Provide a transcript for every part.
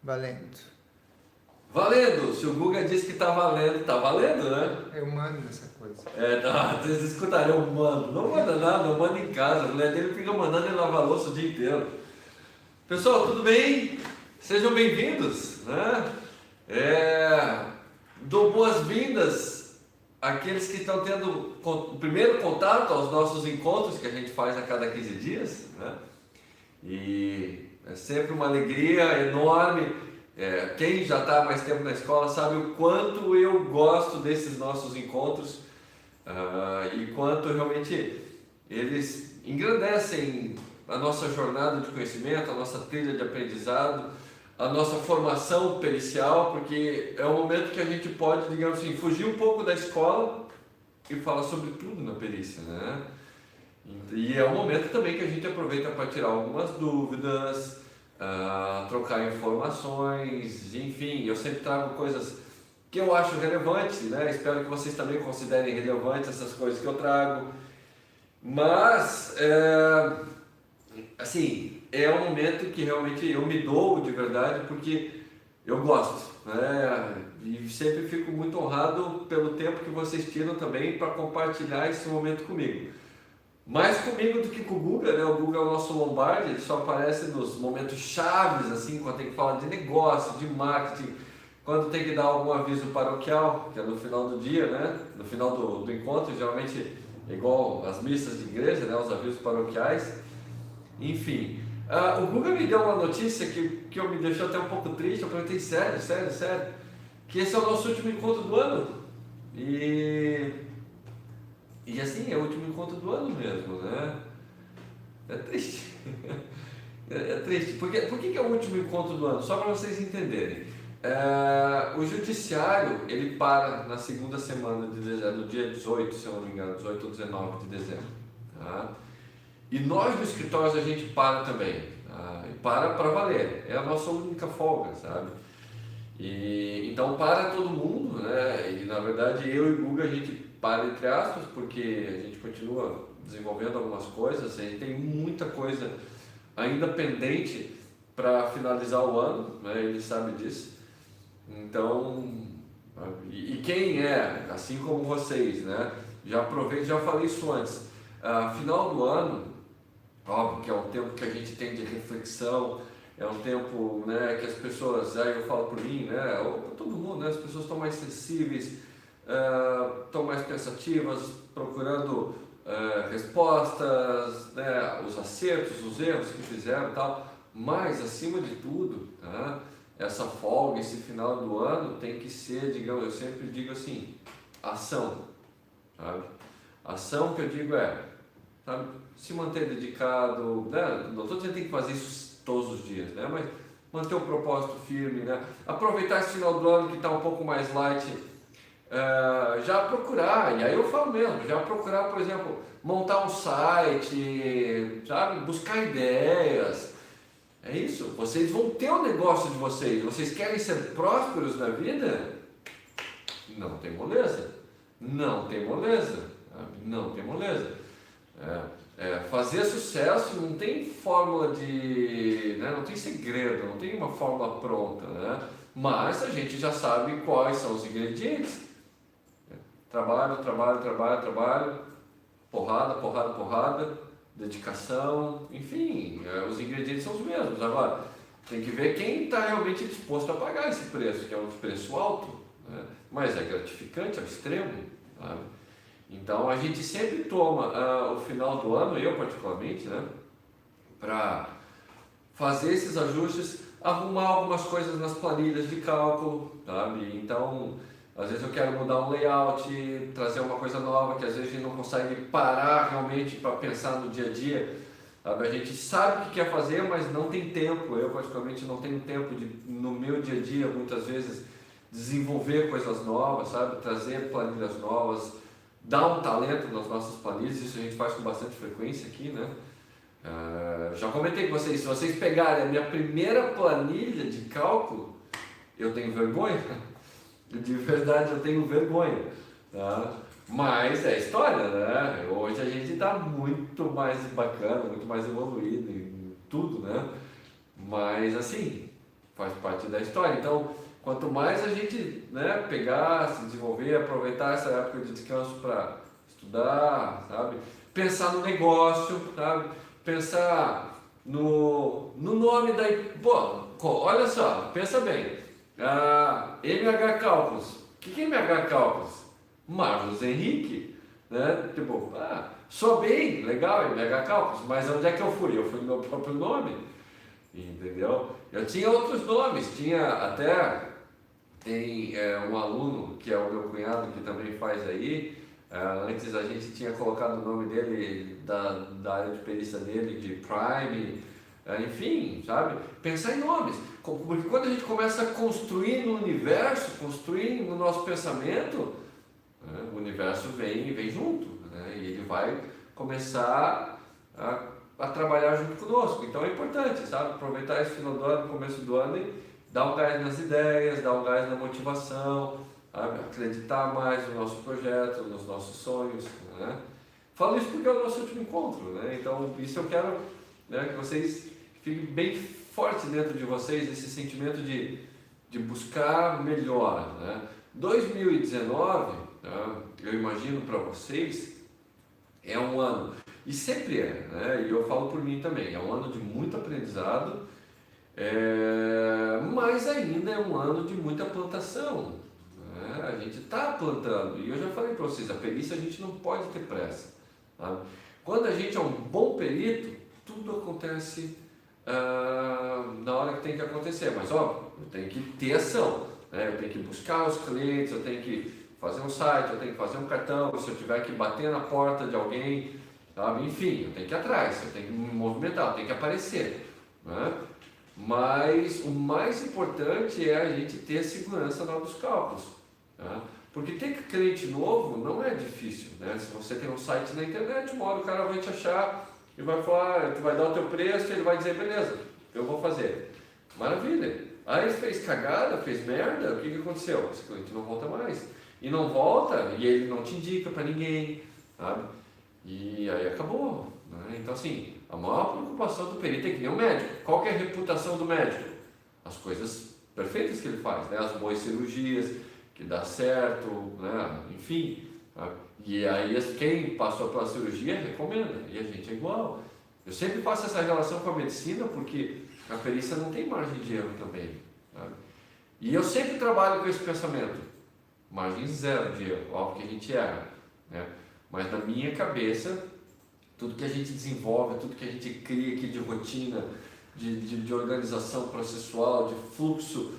Valendo. Valendo! Se o Guga disse que tá valendo, né? Eu mando nessa coisa. Vocês escutariam, mano. Não manda nada, eu mando em casa. A mulher dele fica mandando ele lavar louça o dia inteiro. Pessoal, tudo bem? Sejam bem-vindos, né? Dou boas-vindas àqueles que estão tendo o primeiro contato aos nossos encontros que a gente faz a cada 15 dias, né? E é sempre uma alegria enorme. Quem já está há mais tempo na escola sabe o quanto eu gosto desses nossos encontros, e quanto realmente eles engrandecem a nossa jornada de conhecimento, a nossa trilha de aprendizado, a nossa formação pericial, porque é um momento que a gente pode, digamos assim, fugir um pouco da escola e falar sobre tudo na perícia, né? E é um momento também que a gente aproveita para tirar algumas dúvidas, trocar informações, enfim, eu sempre trago coisas que eu acho relevantes, né? Espero que vocês também considerem relevantes essas coisas que eu trago. Mas, assim, é um momento que realmente eu me dou de verdade porque eu gosto, né? E sempre fico muito honrado pelo tempo que vocês tiram também para compartilhar esse momento comigo. Mais comigo do que com o Guga, né? O Guga é o nosso Lombardi, ele só aparece nos momentos chaves, assim, quando tem que falar de negócio, de marketing, quando tem que dar algum aviso paroquial, que é no final do dia, né? No final do encontro, geralmente é igual as missas de igreja, né? Os avisos paroquiais. Enfim, o Guga me deu uma notícia que me deixou até um pouco triste. Eu perguntei, sério, que esse é o nosso último encontro do ano. E assim, é o último encontro do ano mesmo, né? É triste. É triste. Por que é o último encontro do ano? Só para vocês entenderem. O judiciário, ele para na segunda semana de dezembro, no dia 18, se eu não me engano, 18 ou 19 de dezembro. Tá? E nós no escritório a gente para também. Tá? E para valer. É a nossa única folga, sabe? E então para todo mundo, né? E na verdade eu e o Guga a gente para entre aspas, porque a gente continua desenvolvendo algumas coisas, a gente tem muita coisa ainda pendente para finalizar o ano, né? Ele sabe disso. Então, e quem é, assim como vocês, né? Já aproveito, já falei isso antes. Final do ano, óbvio que é um tempo que a gente tem de reflexão, é um tempo, né, que as pessoas, aí eu falo por mim, né, ou por todo mundo, né, as pessoas estão mais sensíveis, estão mais pensativas, procurando respostas, né, os acertos, os erros que fizeram e tal, mas acima de tudo, tá, essa folga, esse final do ano tem que ser, digamos, eu sempre digo assim, ação, sabe? Ação que eu digo sabe, se manter dedicado, né? Não estou dizendo que tem que fazer isso todos os dias, né? Mas manter o propósito firme, né? Aproveitar esse final do ano que está um pouco mais light, já procurar, e aí eu falo mesmo, já procurar, por exemplo, montar um site, sabe? Buscar ideias. É isso, vocês vão ter o negócio de vocês querem ser prósperos na vida? Não tem moleza, não tem moleza, não tem moleza. Fazer sucesso não tem fórmula né? Não tem segredo, não tem uma fórmula pronta, né? Mas a gente já sabe quais são os ingredientes. Trabalho, porrada, dedicação, enfim, os ingredientes são os mesmos. Agora, tem que ver quem está realmente disposto a pagar esse preço, que é um preço alto, né? Mas é gratificante ao extremo, sabe? Então a gente sempre toma o final do ano, eu particularmente, né, para fazer esses ajustes, arrumar algumas coisas nas planilhas de cálculo, sabe? Então, às vezes eu quero mudar um layout, trazer uma coisa nova que às vezes a gente não consegue parar realmente para pensar no dia a dia, sabe? A gente sabe o que quer fazer, mas não tem tempo. Eu particularmente não tenho tempo de, no meu dia a dia, muitas vezes, desenvolver coisas novas, sabe? Trazer planilhas novas, dar um talento nas nossas planilhas, isso a gente faz com bastante frequência aqui, né? Já comentei com vocês, se vocês pegarem a minha primeira planilha de cálculo, eu tenho vergonha, de verdade eu tenho vergonha, tá? Mas é história, né? Hoje a gente está muito mais bacana, muito mais evoluído em tudo, né? Mas assim, faz parte da história. Então, quanto mais a gente, né, pegar, se desenvolver, aproveitar essa época de descanso para estudar, sabe? Pensar no negócio, sabe? Pensar no nome da... Pô, olha só, pensa bem. MH Cálculos. O que é MH Cálculos? Marlos Henrique, né? Tipo, sou bem, legal, MH Cálculos, mas onde é que eu fui? Eu fui no meu próprio nome, entendeu? Eu tinha outros nomes, tinha até, tem um aluno que é o meu cunhado que também faz aí, antes a gente tinha colocado o nome dele, da área de perícia dele, de Prime, enfim, sabe? Pensar em nomes, porque quando a gente começa a construir no universo, construir no nosso pensamento, o universo vem junto, né? E ele vai começar a trabalhar junto conosco. Então é importante, sabe? Aproveitar esse final do ano, começo do ano e dar um gás nas ideias, dar um gás na motivação, sabe? Acreditar mais no nosso projeto, nos nossos sonhos, né? Falo isso porque é o nosso último encontro, né? Então isso eu quero, né, que vocês fiquem bem forte dentro de vocês, esse sentimento de buscar melhora, né? 2019, eu imagino para vocês, é um ano, e sempre é, né? E eu falo por mim também, é um ano de muito aprendizado, mas ainda é um ano de muita plantação, né? A gente está plantando, e eu já falei para vocês, a perícia a gente não pode ter pressa, tá? Quando a gente é um bom perito, tudo acontece na hora que tem que acontecer, mas óbvio, eu tenho que ter ação, né? Eu tenho que buscar os clientes, eu tenho que fazer um site, eu tenho que fazer um cartão, se eu tiver que bater na porta de alguém, sabe? Enfim, eu tenho que ir atrás, eu tenho que me movimentar, eu tenho que aparecer, né? Mas o mais importante é a gente ter segurança na hora dos cálculos, né? Porque ter cliente novo não é difícil, né? Se você tem um site na internet, uma hora o cara vai te achar e vai falar, tu vai dar o teu preço e ele vai dizer, beleza, eu vou fazer. Maravilha. Aí ele fez cagada, fez merda, o que aconteceu? Esse cliente não volta mais. E não volta, e ele não te indica para ninguém, sabe? E aí acabou, né? Então assim, a maior preocupação do perito é que nem o médico. Qual que é a reputação do médico? As coisas perfeitas que ele faz, né? As boas cirurgias, que dá certo, né? Enfim, sabe? E aí quem passou pela cirurgia recomenda, e a gente é igual. Eu sempre faço essa relação com a medicina porque a perícia não tem margem de erro também, sabe? E eu sempre trabalho com esse pensamento, margem zero de erro, óbvio que a gente erra, né? Mas na minha cabeça, tudo que a gente desenvolve, tudo que a gente cria aqui de rotina, de organização processual, de fluxo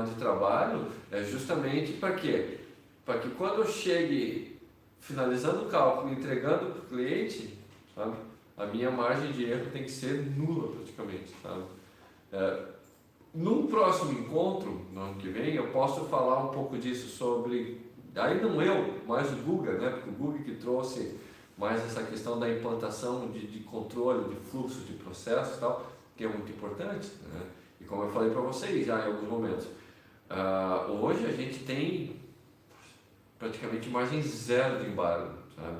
de trabalho, é justamente para quê? Para que quando eu chegue finalizando o cálculo, entregando para o cliente, sabe, a minha margem de erro tem que ser nula praticamente, sabe? Num próximo encontro, no ano que vem, eu posso falar um pouco disso sobre, aí não eu, mas o Guga, né? Porque o Guga que trouxe mais essa questão da implantação de controle, de fluxo, de processos e tal, que é muito importante, né? E como eu falei para vocês já em alguns momentos, hoje a gente tem praticamente margem zero de embargo, sabe?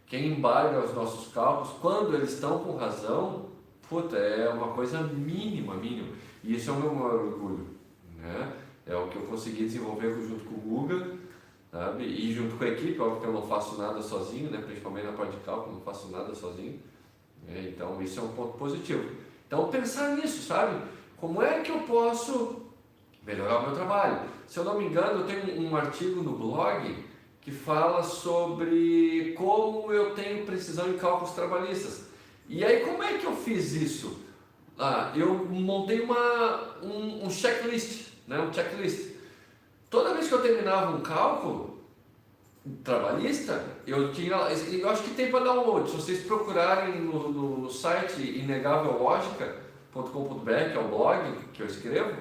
Quem embarga os nossos cálculos, quando eles estão com razão, puta, é uma coisa mínima. E isso é o meu maior orgulho, né? É o que eu consegui desenvolver junto com o Guga, sabe? E junto com a equipe, óbvio que eu não faço nada sozinho, né? Principalmente na parte de cálculo, não faço nada sozinho, né? Então isso é um ponto positivo. Então pensar nisso, sabe? Como é que eu posso melhorar o meu trabalho? Se eu não me engano, eu tenho um artigo no blog que fala sobre como eu tenho precisão em cálculos trabalhistas. E aí, como é que eu fiz isso? Eu montei um checklist, né? Um checklist. Toda vez que eu terminava um cálculo trabalhista, eu acho que tem para download. Se vocês procurarem no site inegávellogica.com.br, que é o blog que eu escrevo,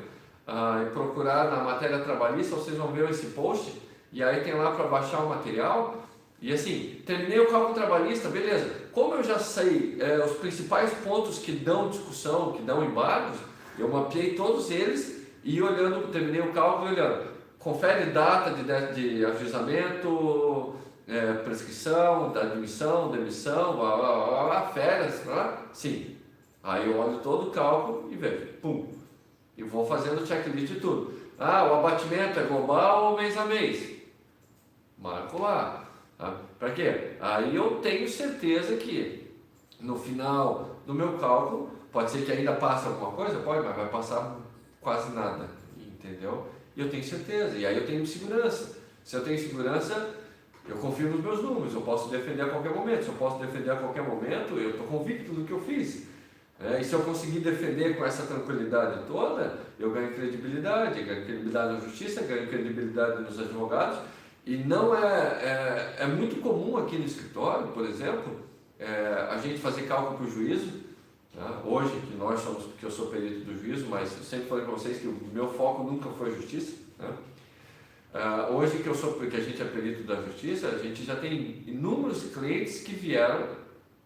e procurar na matéria trabalhista, vocês vão ver esse post, e aí tem lá para baixar o material. E assim, terminei o cálculo trabalhista, beleza. Como eu já sei os principais pontos que dão discussão, que dão embargos, eu mapeei todos eles e terminei o cálculo olhando. Confere data de ajuizamento, prescrição, da admissão, demissão, férias, sim. Aí eu olho todo o cálculo e vejo, pum. E vou fazendo checklist de tudo. Ah, o abatimento é global ou mês a mês? Marco lá. Tá? Para quê? Aí eu tenho certeza que no final do meu cálculo, pode ser que ainda passe alguma coisa? Pode, mas vai passar quase nada. Entendeu? E eu tenho certeza. E aí eu tenho segurança. Se eu tenho segurança, eu confio nos meus números. Eu posso defender a qualquer momento. Se eu posso defender a qualquer momento, eu estou convicto do que eu fiz. E se eu conseguir defender com essa tranquilidade toda, eu ganho credibilidade na justiça, ganho credibilidade nos advogados. E não é muito comum aqui no escritório, por exemplo, a gente fazer cálculo para o juízo. Tá? Hoje, que eu sou perito do juízo, mas eu sempre falei para vocês que o meu foco nunca foi a justiça. Tá? Hoje que a gente é perito da justiça, a gente já tem inúmeros clientes que vieram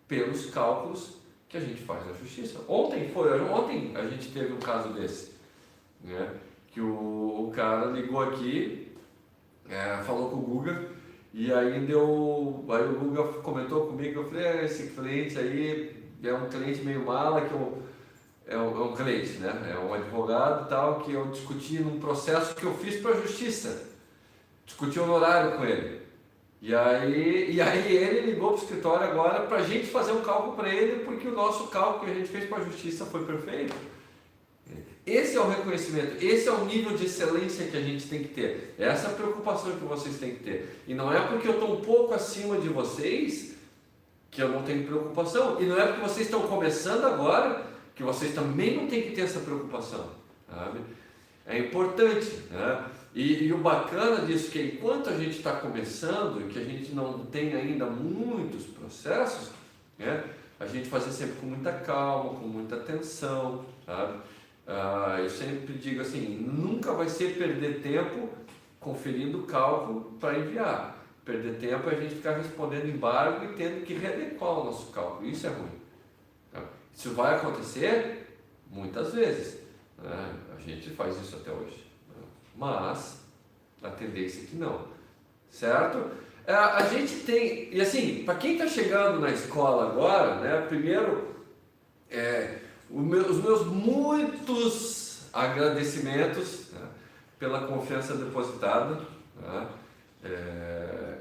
pelos cálculos que a gente faz na justiça. Ontem a gente teve um caso desse, né? Que o cara ligou aqui, falou com o Guga, e aí o Guga comentou comigo, eu falei, esse cliente aí é um cliente meio mala, que é um cliente, né? É um advogado e tal, que eu discuti num processo que eu fiz para a justiça, discuti honorário com ele. E aí ele ligou para o escritório agora para a gente fazer um cálculo para ele, porque o nosso cálculo que a gente fez para a justiça foi perfeito. Esse é o reconhecimento, esse é o nível de excelência que a gente tem que ter. Essa é a preocupação que vocês têm que ter. E não é porque eu estou um pouco acima de vocês que eu não tenho preocupação. E não é porque vocês estão começando agora que vocês também não têm que ter essa preocupação. Sabe? É importante, né? E o bacana disso é que enquanto a gente está começando e que a gente não tem ainda muitos processos, né, a gente fazer sempre com muita calma, com muita atenção, sabe? Eu sempre digo assim, nunca vai ser perder tempo conferindo cálculo para enviar. Perder tempo é a gente ficar respondendo embargo e tendo que readequar o nosso cálculo. Isso é ruim. Tá? Isso vai acontecer muitas vezes. Né? A gente faz isso até hoje. Mas a tendência é que não, certo? A gente tem, e assim, para quem está chegando na escola agora, né, primeiro, os meus muitos agradecimentos, né, pela confiança depositada. Né,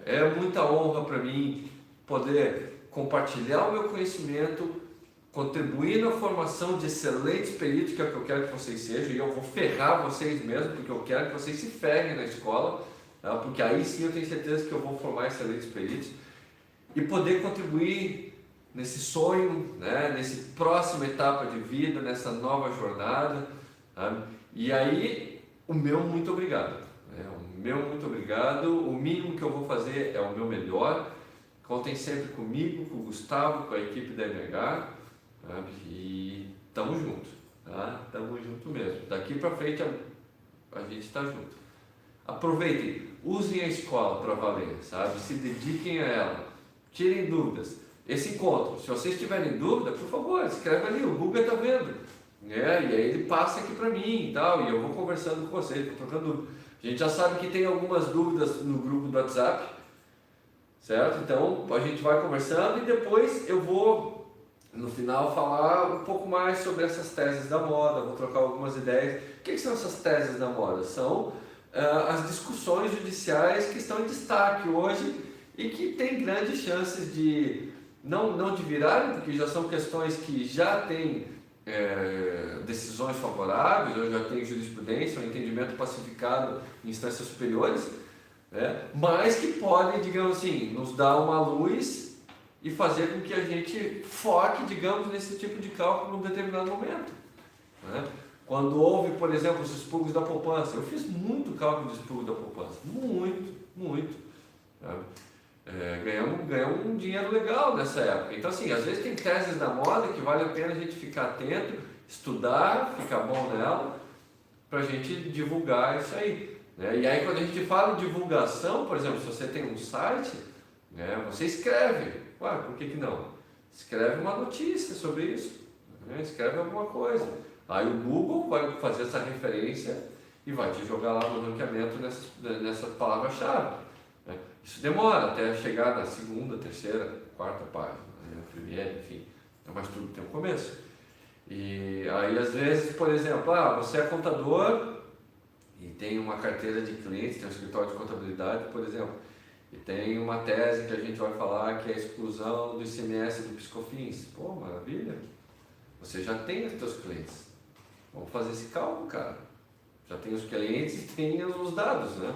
é muita honra para mim poder compartilhar o meu conhecimento, contribuir na formação de excelentes peritos, que é o que eu quero que vocês sejam, e eu vou ferrar vocês mesmo, porque eu quero que vocês se ferrem na escola, tá? Porque aí sim eu tenho certeza que eu vou formar excelentes peritos, e poder contribuir nesse sonho, né? Nessa próxima etapa de vida, nessa nova jornada, tá? E aí, o meu muito obrigado, né? O meu muito obrigado, o mínimo que eu vou fazer é o meu melhor. Contem sempre comigo, com o Gustavo, com a equipe da MH, sabe? E tamo junto, tá? Tamo junto mesmo. Daqui para frente a gente está junto. Aproveitem, usem a escola para valer, sabe? Se dediquem a ela, tirem dúvidas. Esse encontro, se vocês tiverem dúvida, por favor, escreve ali, o Google está vendo, né? E aí ele passa aqui para mim e tal, e eu vou conversando com vocês, vou trocando dúvidas. A gente já sabe que tem algumas dúvidas no grupo do WhatsApp, certo? Então a gente vai conversando e depois eu vou no final falar um pouco mais sobre essas teses da moda, vou trocar algumas ideias. O que são essas teses da moda? São as discussões judiciais que estão em destaque hoje e que tem grandes chances de não de virarem, porque já são questões que já têm decisões favoráveis, ou já tem jurisprudência, um entendimento pacificado em instâncias superiores, né? Mas que podem, digamos assim, nos dar uma luz e fazer com que a gente foque, digamos, nesse tipo de cálculo num determinado momento. Né? Quando houve, por exemplo, os expurgos da poupança, eu fiz muito cálculo de expurgo da poupança, muito. Né? Ganhamos um dinheiro legal nessa época. Então, assim, às vezes tem teses da moda que vale a pena a gente ficar atento, estudar, ficar bom nela, para a gente divulgar isso aí. Né? E aí, quando a gente fala em divulgação, por exemplo, se você tem um site, né, você escreve. Ué, por que não? Escreve uma notícia sobre isso, né? Escreve alguma coisa. Aí o Google vai fazer essa referência e vai te jogar lá no ranqueamento nessa palavra-chave. Né? Isso demora até chegar na segunda, terceira, quarta página, né? Primeira, enfim. Mas tudo tem um começo. E aí, às vezes, por exemplo, você é contador e tem uma carteira de clientes, tem um escritório de contabilidade, por exemplo, e tem uma tese que a gente vai falar que é a exclusão do ICMS e do PiscoFins. Pô, maravilha! Você já tem os seus clientes. Vamos fazer esse cálculo, cara. Já tem os clientes e tem os dados, né?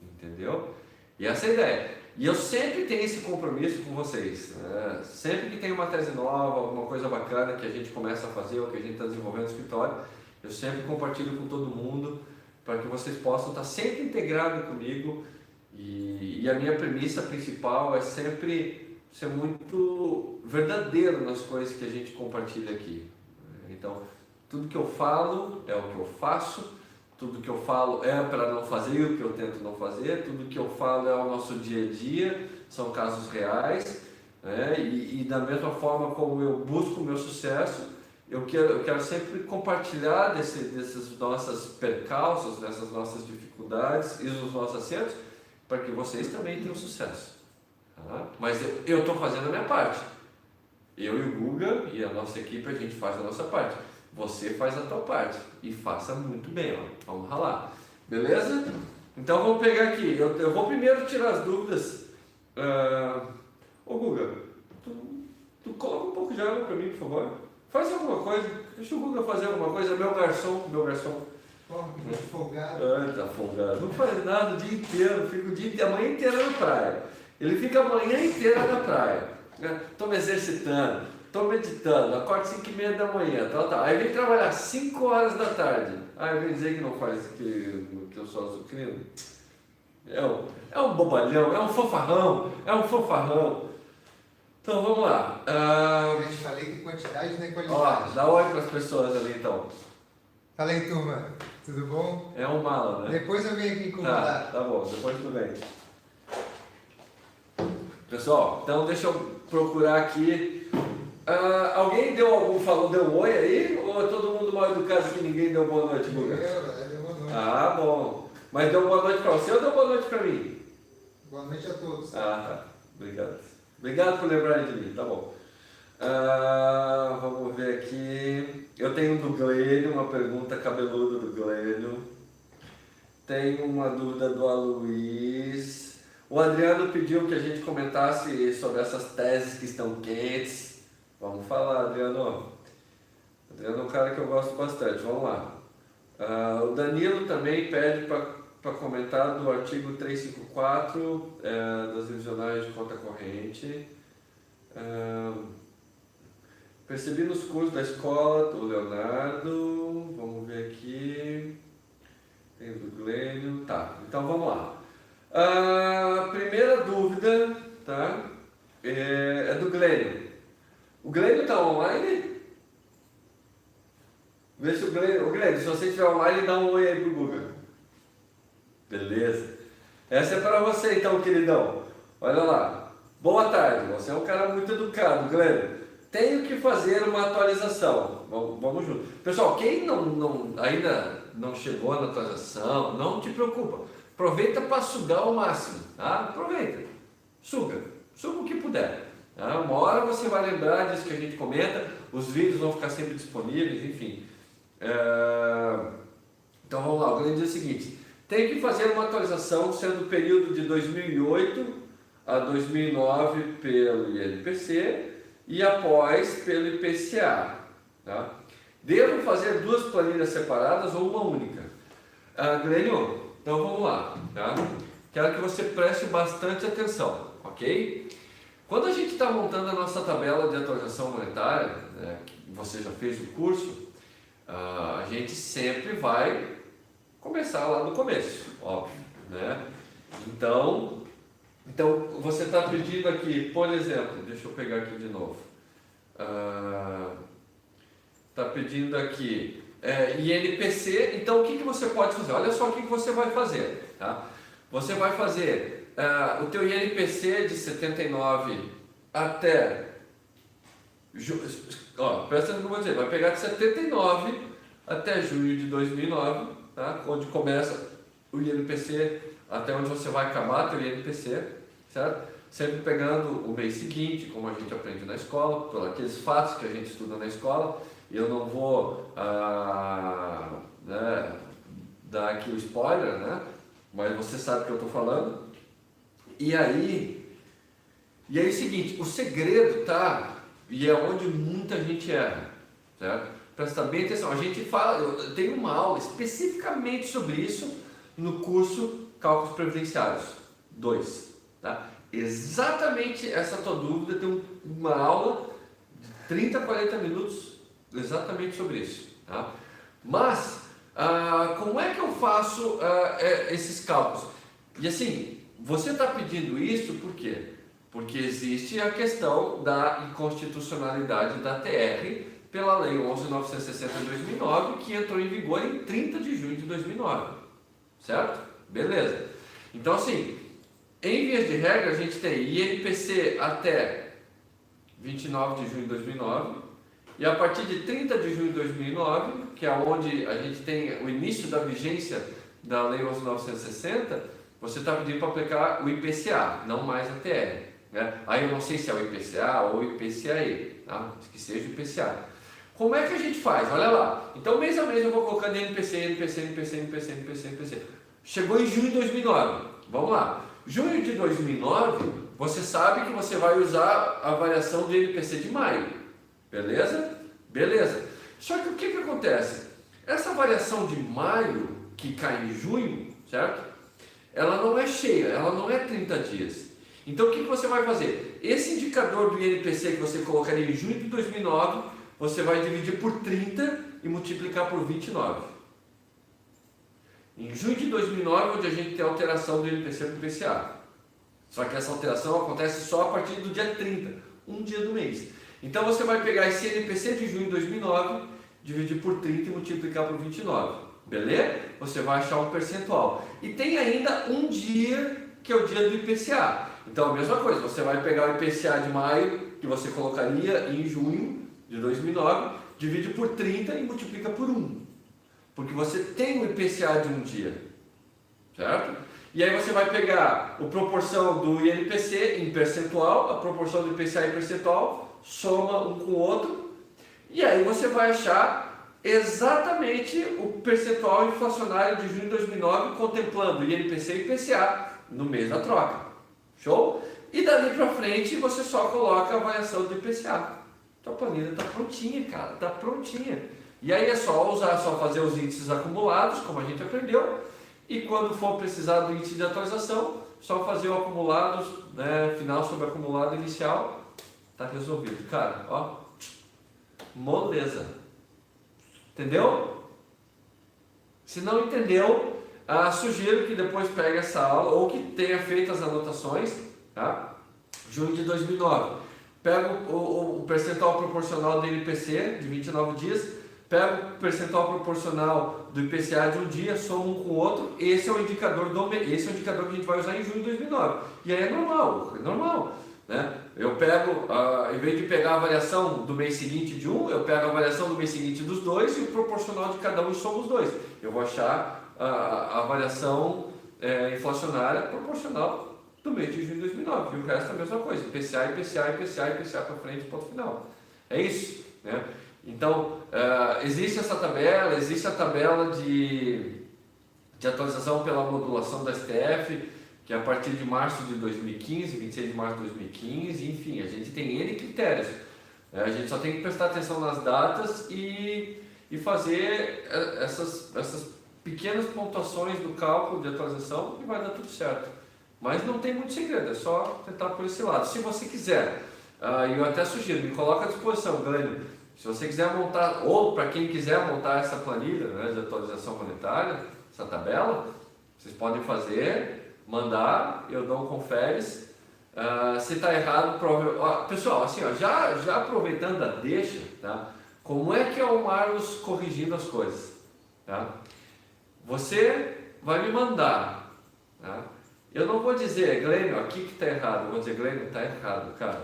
Entendeu? E essa é a ideia. E eu sempre tenho esse compromisso com vocês, né? Sempre que tem uma tese nova, alguma coisa bacana que a gente começa a fazer ou que a gente está desenvolvendo no escritório, eu sempre compartilho com todo mundo para que vocês possam estar sempre integrados comigo. E a minha premissa principal é sempre ser muito verdadeiro nas coisas que a gente compartilha aqui. Então, tudo que eu falo é o que eu faço. Tudo que eu falo é para não fazer o que eu tento não fazer, tudo que eu falo é o nosso dia a dia, são casos reais, né? E da mesma forma como eu busco o meu sucesso, eu quero sempre compartilhar desses nossos percalços, dessas nossas dificuldades e dos nossos acertos, para que vocês também tenham sucesso. Tá? Mas eu estou fazendo a minha parte. Eu e o Guga e a nossa equipe, a gente faz a nossa parte. Você faz a tua parte e faça muito bem, ó. Vamos ralar. Beleza? Então vamos pegar aqui. Eu vou primeiro tirar as dúvidas. Ô Guga, tu coloca um pouco de água para mim, por favor. Faz alguma coisa. Deixa o Guga fazer alguma coisa. Meu garçom. Pô, que folgado. Tá folgado. Não faz nada o dia inteiro. Fica a manhã inteira na praia. Ele fica a manhã inteira na praia. Estou me exercitando. Estou meditando, acordo 5h30 da manhã, Aí vem trabalhar 5 horas da tarde. Aí vem dizer que não faz, que eu sou azucrino. É um bobalhão, é um fofarrão. Então vamos lá. Eu te falei que quantidade não é qualidade. Dá oi para as pessoas ali então. Fala aí, turma. Tudo bom? É um mala, né? Depois eu venho aqui incomodar. Tá bom, depois tu vem. Pessoal, então deixa eu procurar aqui. Alguém deu um oi aí? Ou é todo mundo mal educado que ninguém deu boa noite, Guga? Deu boa noite. Bom. Mas deu boa noite para você ou deu boa noite para mim? Boa noite a todos. Tá. Obrigado. Obrigado por lembrarem de mim, tá bom. Vamos ver aqui. Eu tenho do Glênio, uma pergunta cabeluda do Glênio. Tenho uma dúvida do Aloís. O Adriano pediu que a gente comentasse sobre essas teses que estão quentes. Vamos falar, Adriano. Adriano é um cara que eu gosto bastante. Vamos lá. O Danilo também pede para comentar do artigo 354 das revisionais de conta corrente. Percebi nos cursos da escola do Leonardo. Vamos ver aqui. Tem do Glênio. Tá, então vamos lá. A primeira dúvida, tá? É do Glênio. O Glênio está online? Vê se o Glênio, se você estiver online, dá um oi aí pro Guga. Beleza. Essa é para você então, queridão. Olha lá. Boa tarde, você é um cara muito educado, Glênio. Tenho que fazer uma atualização. Vamos junto. Pessoal, quem ainda não chegou na atualização, não te preocupa. Aproveita para sugar ao máximo, tá? Aproveita. Suga o que puder. Tá? Uma hora você vai lembrar disso que a gente comenta, os vídeos vão ficar sempre disponíveis, enfim. Então vamos lá, o Glênio diz o seguinte: tem que fazer uma atualização sendo o período de 2008 a 2009 pelo INPC e após pelo IPCA. Tá? Devo fazer 2 planilhas separadas ou uma única? Glênio, então vamos lá. Tá? Quero que você preste bastante atenção, ok? Quando a gente está montando a nossa tabela de atualização monetária, né, você já fez o curso, a gente sempre vai começar lá no começo, óbvio, né? Então você está pedindo aqui, por exemplo, deixa eu pegar aqui de novo, está pedindo aqui INPC, então o que você pode fazer? Olha só o que você vai fazer, tá? Você vai fazer o teu INPC de 79 até... presta atenção no que eu vou dizer, vai pegar de 79 até junho de 2009, tá? Onde começa o INPC, até onde você vai acabar teu INPC, certo? Sempre pegando o mês seguinte, como a gente aprende na escola, por aqueles fatos que a gente estuda na escola, eu não vou né, dar aqui o spoiler, né? Mas você sabe o que eu estou falando. E aí é o seguinte, o segredo tá, e é onde muita gente erra, certo? Presta bem atenção, a gente fala, eu tenho uma aula especificamente sobre isso no curso Cálculos Previdenciários 2, tá? Exatamente essa tua dúvida, tem uma aula de 30 a 40 minutos exatamente sobre isso, tá? Mas, como é que eu faço esses cálculos? E assim, você está pedindo isso por quê? Porque existe a questão da inconstitucionalidade da TR pela Lei 11.960 de 2009, que entrou em vigor em 30 de junho de 2009, certo? Beleza. Então assim, em vias de regra a gente tem INPC até 29 de junho de 2009, e a partir de 30 de junho de 2009, que é onde a gente tem o início da vigência da Lei 11.960, você está pedindo para aplicar o IPCA, não mais a TR. Né? Aí eu não sei se é o IPCA ou o IPCAE, tá? Que seja o IPCA. Como é que a gente faz? Olha lá. Então, mês a mês eu vou colocando NPC. Chegou em junho de 2009. Vamos lá. Junho de 2009, você sabe que você vai usar a variação do NPC de maio. Beleza? Beleza. Só que o que acontece? Essa variação de maio, que cai em junho, certo? Ela não é cheia, ela não é 30 dias. Então o que você vai fazer? Esse indicador do INPC que você colocaria em junho de 2009, você vai dividir por 30 e multiplicar por 29. Em junho de 2009, onde a gente tem a alteração do INPC para o IPCA. Só que essa alteração acontece só a partir do dia 30, um dia do mês. Então você vai pegar esse INPC de junho de 2009, dividir por 30 e multiplicar por 29. Beleza? Você vai achar um percentual. E tem ainda um dia, que é o dia do IPCA. Então a mesma coisa, você vai pegar o IPCA de maio, que você colocaria em junho de 2009, divide por 30 e multiplica por 1. Porque você tem o IPCA de um dia, certo? E aí você vai pegar a proporção do INPC em percentual, a proporção do IPCA em percentual, soma um com o outro, e aí você vai achar exatamente o percentual inflacionário de junho de 2009, contemplando INPC e IPCA no mês da troca. Show? E dali para frente você só coloca a variação do IPCA. Tua planilha está prontinha, cara, está prontinha. E aí é só usar, só fazer os índices acumulados, como a gente aprendeu, e quando for precisar do índice de atualização, só fazer o acumulado, né, final sobre acumulado inicial, está resolvido. Cara, ó, moleza. Entendeu? Se não entendeu, sugiro que depois pegue essa aula, ou que tenha feito as anotações, tá? Junho de 2009. Pega o percentual proporcional do INPC de 29 dias, pega o percentual proporcional do IPCA de um dia, soma um com o outro, esse é o indicador esse é o indicador que a gente vai usar em junho de 2009. E aí é normal, né? Eu pego, em vez de pegar a variação do mês seguinte de um, eu pego a variação do mês seguinte dos dois e o proporcional de cada um e somo os dois. Eu vou achar a variação inflacionária proporcional do mês de junho de 2009. E o resto é a mesma coisa, IPCA para frente, ponto final. É isso, né? Então, existe essa tabela, existe a tabela de atualização pela modulação da STF, que é a partir de março de 2015, 26 de março de 2015, enfim, a gente tem N critérios. A gente só tem que prestar atenção nas datas e fazer essas pequenas pontuações do cálculo de atualização e vai dar tudo certo. Mas não tem muito segredo, é só tentar por esse lado. Se você quiser, eu até sugiro, me coloca à disposição, Glênio. Se você quiser montar, ou para quem quiser montar essa planilha, né, de atualização monetária, essa tabela, vocês podem fazer, mandar, eu dou um conferes. Se está errado, pessoal, assim, ó, já aproveitando a deixa, tá? Como é que é o Marlos corrigindo as coisas? Tá? Você vai me mandar, tá? Eu não vou dizer, Glênio, aqui que está errado, eu vou dizer, Glênio, está errado, cara.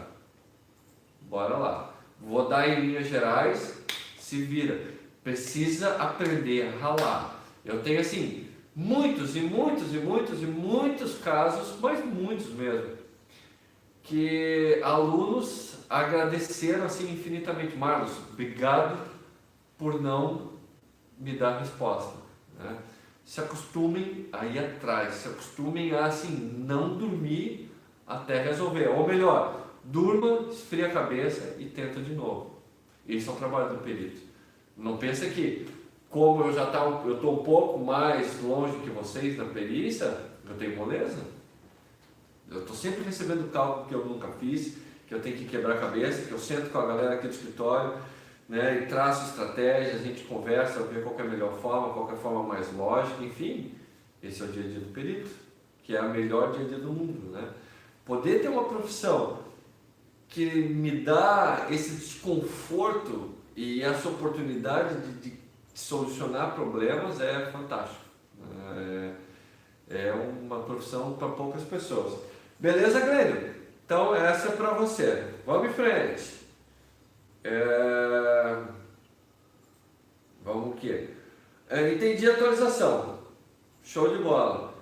Bora lá. Vou dar em linhas gerais, se vira. Precisa aprender a ralar. Eu tenho assim, muitos casos, mas muitos mesmo, que alunos agradeceram assim infinitamente. Marlos, obrigado por não me dar resposta, né? Se acostumem a ir atrás, se acostumem a assim, não dormir até resolver, ou melhor, durma, esfria a cabeça e tenta de novo. Esse é o trabalho do perito. Não pensa que, como eu estou um pouco mais longe que vocês na perícia, eu tenho moleza. Eu estou sempre recebendo cálculo que eu nunca fiz, que eu tenho que quebrar a cabeça, que eu sento com a galera aqui do escritório, né, e traço estratégias, a gente conversa, vê qual é a melhor forma, qual é a forma mais lógica, enfim. Esse é o dia a dia do perito, que é a melhor dia a dia do mundo, né? Poder ter uma profissão que me dá esse desconforto e essa oportunidade de solucionar problemas é fantástico. É uma profissão para poucas pessoas. Beleza, Glênio? Então essa é para você. Vamos em frente. Vamos o quê? Entendi a atualização. Show de bola.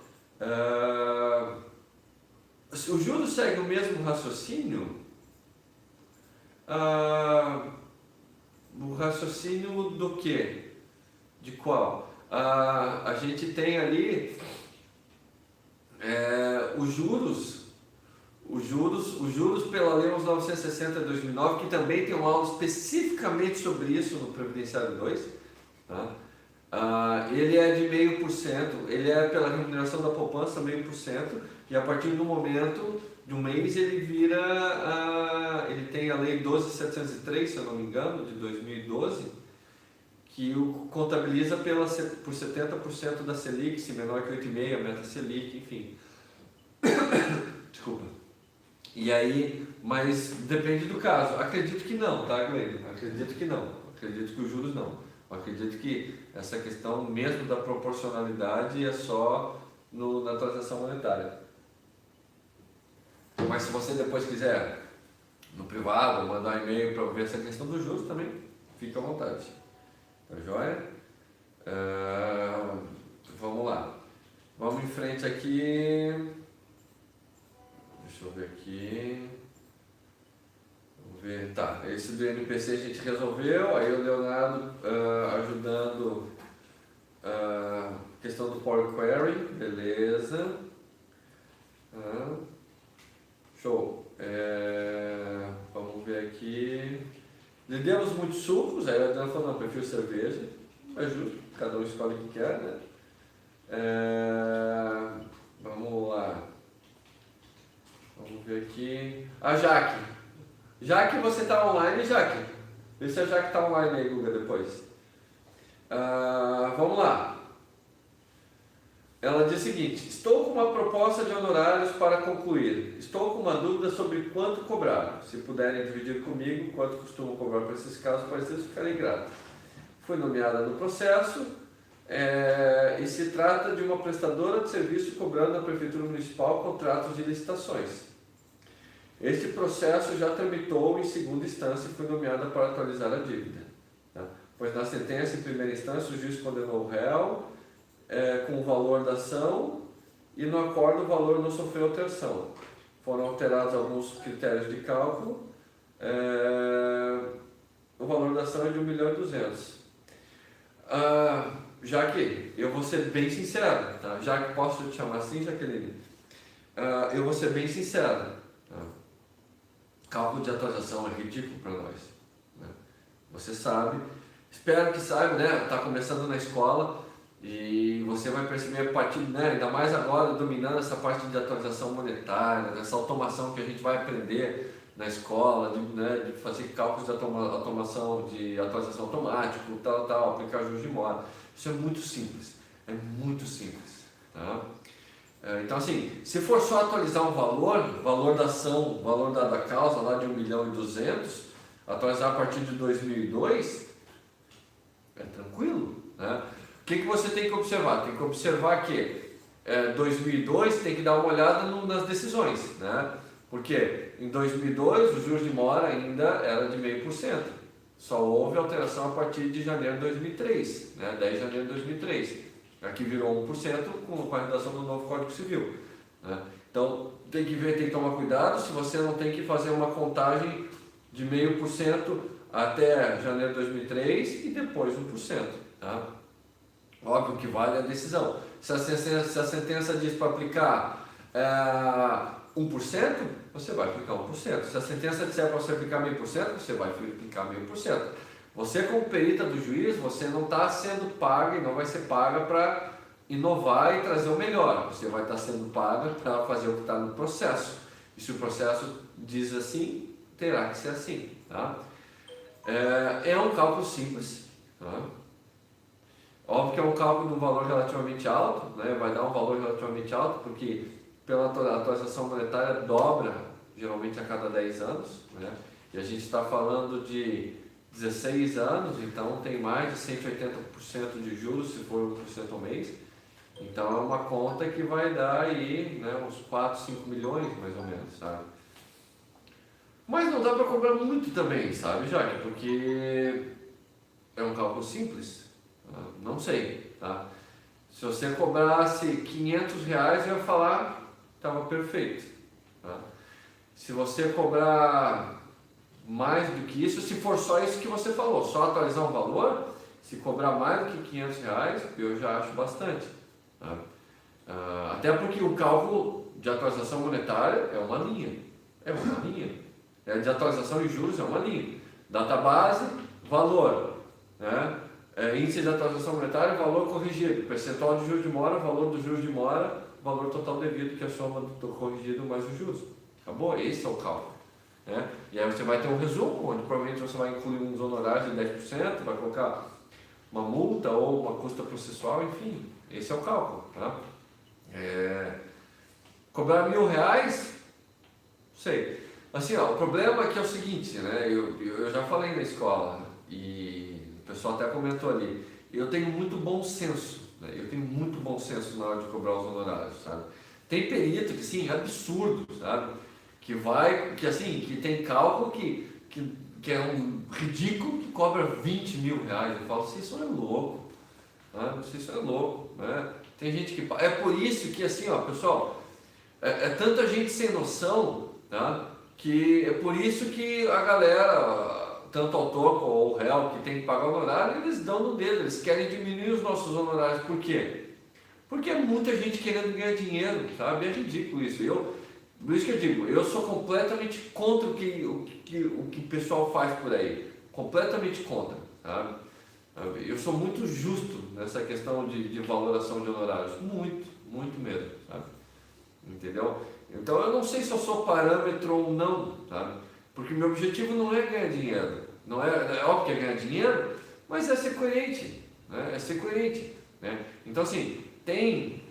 O juros segue o mesmo raciocínio? O raciocínio do quê? De qual? A gente tem ali os juros pela Lei 11.960 de 2009, que também tem uma aula especificamente sobre isso no Previdenciário 2, tá? Ele é de 0,5%, ele é pela remuneração da poupança 0,5%, e a partir do momento de um mês ele ele tem a Lei 12.703, se eu não me engano, de 2012, que o contabiliza por 70% da Selic, se menor que 8,5%, a meta Selic, enfim. Desculpa. E aí, mas depende do caso. Acredito que não, tá, Glenn? Acredito que não. Acredito que os juros não. Acredito que essa questão mesmo da proporcionalidade é só na transação monetária. Mas se você depois quiser, no privado, mandar um e-mail para ver essa questão dos juros também, fique à vontade. Tá joia? Vamos lá. Vamos em frente aqui. Deixa eu ver aqui. Vamos ver. Tá, esse do NPC a gente resolveu. Aí o Leonardo ajudando a questão do Power Query. Beleza. Show. Vamos ver aqui. Lhe demos muitos sucos. Aí o Adriano falou: não, prefiro cerveja. É justo, cada um escolhe o que quer, né? Vamos lá. Vamos ver aqui. Jaque. Jaque, você está online, Jaque? Vê se a Jaque está online aí, Guga, depois. Vamos lá. Ela diz o seguinte: estou com uma proposta de honorários para concluir. Estou com uma dúvida sobre quanto cobrar. Se puderem dividir comigo quanto costumam cobrar para esses casos parecidos, ficarei grato. Fui nomeada no processo e se trata de uma prestadora de serviço cobrando da Prefeitura Municipal contratos de licitações. Este processo já tramitou em segunda instância e foi nomeada para atualizar a dívida. Tá? Pois na sentença em primeira instância o juiz condenou o réu com o valor da ação e no acordo o valor não sofreu alteração. Foram alterados alguns critérios de cálculo. O valor da ação é de 1.200.000. Jaque, eu vou ser bem sincero, tá? Jaque, posso te chamar assim, Jaqueline? Eu vou ser bem sincero. Tá? Cálculo de atualização é ridículo para nós. Né? Você sabe, espero que saiba, né? Está começando na escola e você vai perceber a partir, né? Ainda mais agora, dominando essa parte de atualização monetária, essa automação que a gente vai aprender na escola, de fazer cálculos de automação, de atualização automática, tal, aplicar juros de mora. Isso é muito simples, tá? Então assim, se for só atualizar um valor da ação, valor da causa lá de 1.200.000, atualizar a partir de 2002, é tranquilo, né? O que você tem que observar? Tem que observar que 2002 tem que dar uma olhada nas decisões, né? Porque em 2002 os juros de mora ainda era de 0,5%. Só houve alteração a partir de janeiro de 2003, né? 10 de janeiro de 2003. Aqui virou 1% com a redação do novo Código Civil. Né? Então tem que ver, tem que tomar cuidado se você não tem que fazer uma contagem de 0,5% até janeiro de 2003 e depois 1%. Tá? Óbvio que vale a decisão. Se a sentença diz para aplicar 1%, você vai aplicar 1%. Se a sentença disser para você aplicar 0,5%, você vai aplicar 0,5%. Você, como perita do juiz, você não está sendo paga e não vai ser paga para inovar e trazer o melhor. Você vai estar sendo paga para fazer o que está no processo. E se o processo diz assim, terá que ser assim. Tá? É um cálculo simples. Tá? Óbvio que é um cálculo de um valor relativamente alto, né? Vai dar um valor relativamente alto, porque pela atualização monetária dobra, geralmente a cada 10 anos, né? E a gente está falando de 16 anos, então tem mais de 180% de juros se for 1% ao mês. Então é uma conta que vai dar aí, né, uns 4, 5 milhões mais ou menos, sabe? Mas não dá para cobrar muito também, sabe, Jaque? Porque é um cálculo simples. Não sei, tá? Se você cobrasse R$500, eu ia falar estava perfeito, tá? Se você cobrar mais do que isso, se for só isso que você falou, só atualizar um valor, se cobrar mais do que R$500, eu já acho bastante, tá? Até porque o cálculo de atualização monetária é uma linha, de atualização de juros é uma linha, database, valor, né? Índice de atualização monetária, valor corrigido, percentual de juros de mora, valor dos juros de mora, valor total devido, que é a soma do corrigido mais os juros. Acabou? Esse é o cálculo. Né? E aí você vai ter um resumo, onde provavelmente você vai incluir uns honorários de 10%, vai colocar uma multa ou uma custa processual, enfim. Esse é o cálculo. Tá? Cobrar R$1.000? Não sei. Assim, ó, o problema aqui é o seguinte, né? Eu já falei na escola, e o pessoal até comentou ali, eu tenho muito bom senso, né? Eu tenho muito bom senso na hora de cobrar os honorários, sabe? Tem perito que, sim, é absurdo, sabe? Que tem cálculo que é um ridículo, que cobra R$20.000. Eu falo, vocês são louco, né? Vocês são louco, né? Tem gente que... É por isso que, assim, ó, pessoal, é tanta gente sem noção, tá? Que é por isso que a galera, tanto autor ou o réu, que tem que pagar honorário, eles dão no dedo, eles querem diminuir os nossos honorários. Por quê? Porque é muita gente querendo ganhar dinheiro, sabe? É ridículo isso. Por isso que eu digo, eu sou completamente contra o que o pessoal faz por aí. Completamente contra, sabe? Eu sou muito justo nessa questão de valoração de honorários. Muito, muito mesmo, sabe? Entendeu? Então eu não sei se eu sou parâmetro ou não, sabe? Porque meu objetivo não é ganhar dinheiro. Não é óbvio que é ganhar dinheiro, mas é ser coerente, né? É ser coerente, né? Então assim, tem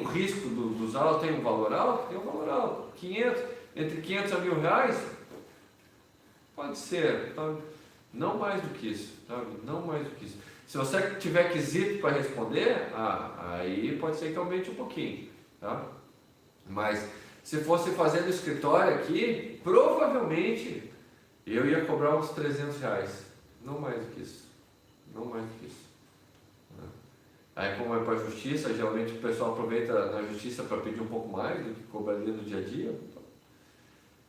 o risco dos autos, tem um valor alto, tem um valor alto. 500, entre 500 a R$1.000, pode ser, sabe? Não mais do que isso, sabe? Não mais do que isso. Se você tiver quesito para responder, aí pode ser que aumente um pouquinho, tá? Mas se fosse fazer no escritório aqui, provavelmente eu ia cobrar uns R$300, não mais do que isso, não mais do que isso. Aí, como é para a justiça, geralmente o pessoal aproveita na justiça para pedir um pouco mais do que cobraria no dia a dia. Então,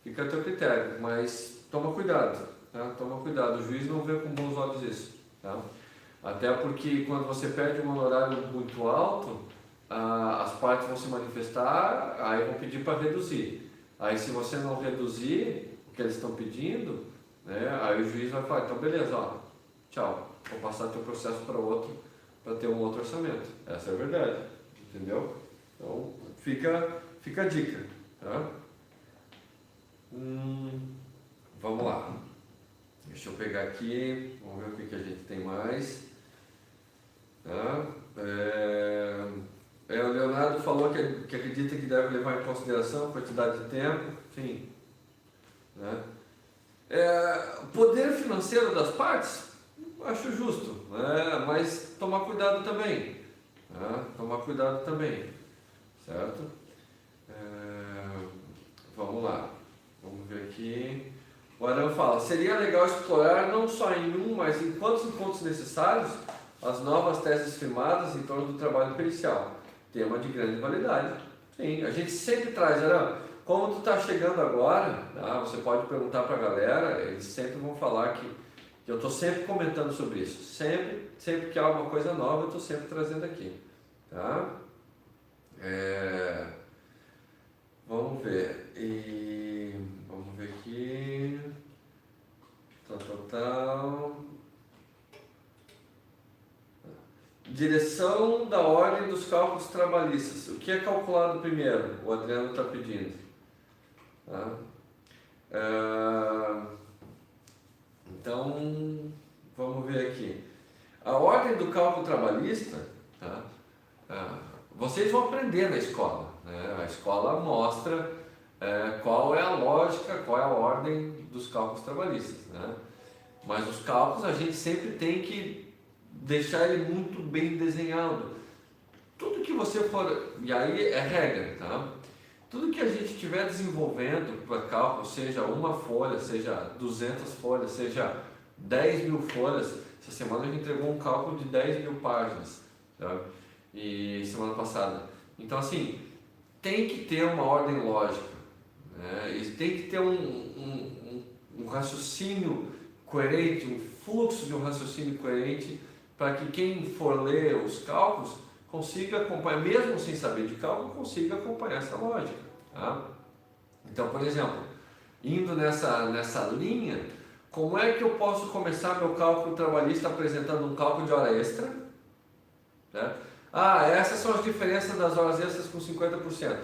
fica a teu critério, mas toma cuidado, tá? Toma cuidado, o juiz não vê com bons olhos isso, tá? Até porque quando você pede um honorário muito alto, as partes vão se manifestar, aí vão pedir para reduzir. Aí, se você não reduzir o que eles estão pedindo, né, aí o juiz vai falar, então beleza, ó, tchau, vou passar teu processo para outro, para ter um outro orçamento. Essa é a verdade, entendeu? Então, fica a dica, tá? Vamos lá. Deixa eu pegar aqui, vamos ver o que a gente tem mais. Tá? O Leonardo falou que acredita que deve levar em consideração a quantidade de tempo, enfim. Né? Poder financeiro das partes, acho justo, né? Mas tomar cuidado também. Né? Tomar cuidado também, certo? Vamos lá, vamos ver aqui. O Arão fala, seria legal explorar não só em um, mas em quantos encontros necessários as novas teses firmadas em torno do trabalho pericial. Tema de grande validade. Sim, a gente sempre traz, Arão, como tu está chegando agora, tá? Você pode perguntar para a galera, eles sempre vão falar que eu estou sempre comentando sobre isso. Sempre que há alguma coisa nova, eu estou sempre trazendo aqui. Tá? Vamos ver. Vamos ver aqui. Tal. Direção da ordem dos cálculos trabalhistas. O que é calculado primeiro? O Adriano está pedindo. Tá? Então, vamos ver aqui. A ordem do cálculo trabalhista, tá? Vocês vão aprender na escola. Né? A escola mostra qual é a lógica, qual é a ordem dos cálculos trabalhistas. Né? Mas os cálculos a gente sempre tem que deixar ele muito bem desenhado. Tudo que você for... E aí é regra, tá? Tudo que a gente estiver desenvolvendo para cálculo, seja uma folha, seja 200 folhas, seja 10 mil folhas. Essa semana a gente entregou um cálculo de 10 mil páginas, tá? E semana passada. Então, assim, tem que ter uma ordem lógica, né? E tem que ter um raciocínio coerente, um fluxo de um raciocínio coerente, para que quem for ler os cálculos consiga acompanhar, mesmo sem saber de cálculo, consiga acompanhar essa lógica. Tá? Então, por exemplo, indo nessa linha, como é que eu posso começar meu cálculo trabalhista apresentando um cálculo de hora extra? Né? Essas são as diferenças das horas extras com 50%.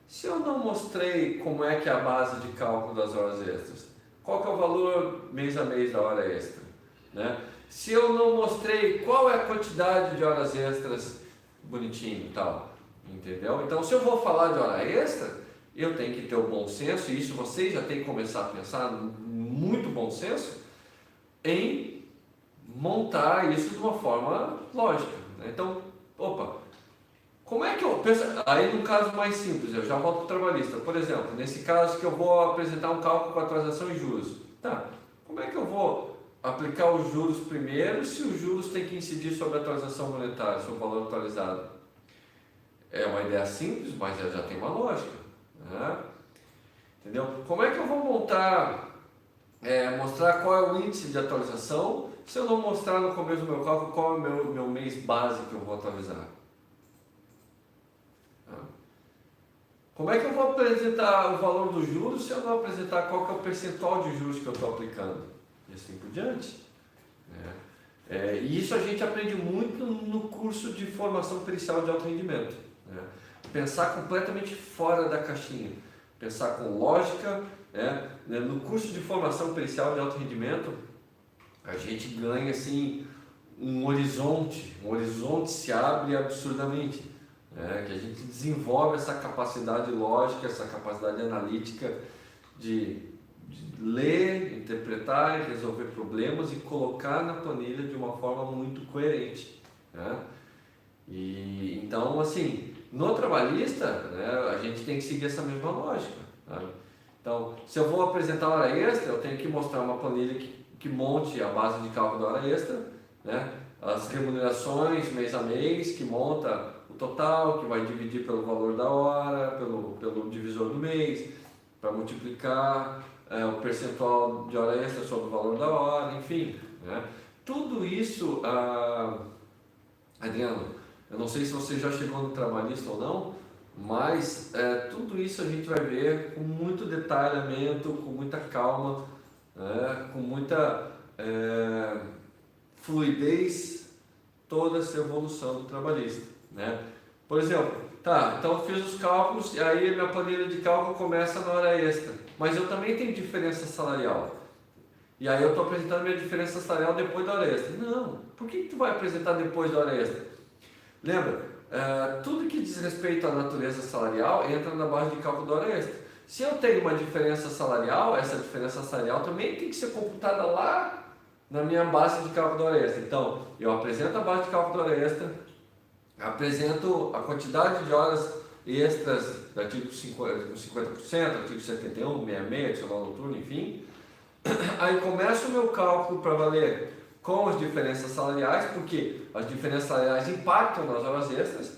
Se eu não mostrei como é que é a base de cálculo das horas extras, qual que é o valor mês a mês da hora extra? Né? Se eu não mostrei qual é a quantidade de horas extras bonitinho e tal, entendeu? Então, se eu vou falar de hora extra, eu tenho que ter o bom senso, e isso vocês já têm que começar a pensar, muito bom senso, em montar isso de uma forma lógica. Né? Então, como é que eu penso? Aí, no caso mais simples, eu já volto para o trabalhista. Por exemplo, nesse caso que eu vou apresentar um cálculo com atualização e juros. Tá, como é que eu vou aplicar os juros primeiro, se os juros têm que incidir sobre a atualização monetária, sobre o valor atualizado? É uma ideia simples, mas ela já tem uma lógica. Né? Entendeu? Como é que eu vou mostrar qual é o índice de atualização, se eu não mostrar no começo do meu cálculo qual é o meu mês base que eu vou atualizar? Como é que eu vou apresentar o valor dos juros se eu não apresentar qual que é o percentual de juros que eu estou aplicando? E assim por diante. E isso a gente aprende muito no curso de formação pericial de alto rendimento. Né? Pensar completamente fora da caixinha. Pensar com lógica. No curso de formação pericial de alto rendimento, a gente ganha assim, um horizonte se abre absurdamente. Que a gente desenvolve essa capacidade lógica, essa capacidade analítica de ler, interpretar e resolver problemas e colocar na planilha de uma forma muito coerente. Né? E então, assim, no trabalhista, a gente tem que seguir essa mesma lógica. Tá? Então, se eu vou apresentar hora extra, eu tenho que mostrar uma planilha que monte a base de cálculo da hora extra, né? As remunerações mês a mês, que monta o total, que vai dividir pelo valor da hora, pelo divisor do mês, para multiplicar o percentual de hora extra sobre o valor da hora, enfim. Né? Tudo isso, Adriano, eu não sei se você já chegou no trabalhista ou não, mas tudo isso a gente vai ver com muito detalhamento, com muita calma, com muita fluidez, toda essa evolução do trabalhista. Né? Por exemplo, então eu fiz os cálculos e aí minha planilha de cálculo começa na hora extra, mas eu também tenho diferença salarial. E aí eu estou apresentando minha diferença salarial depois da hora extra. Não, por que tu vai apresentar depois da hora extra? Lembra, tudo que diz respeito à natureza salarial entra na base de cálculo da hora extra. Se eu tenho uma diferença salarial, essa diferença salarial também tem que ser computada lá na minha base de cálculo da hora extra. Então, eu apresento a base de cálculo da hora extra, apresento a quantidade de horas extras do artigo 50%, artigo 71, 66, adicional noturno, enfim. Aí começa o meu cálculo para valer com as diferenças salariais, porque as diferenças salariais impactam nas horas extras,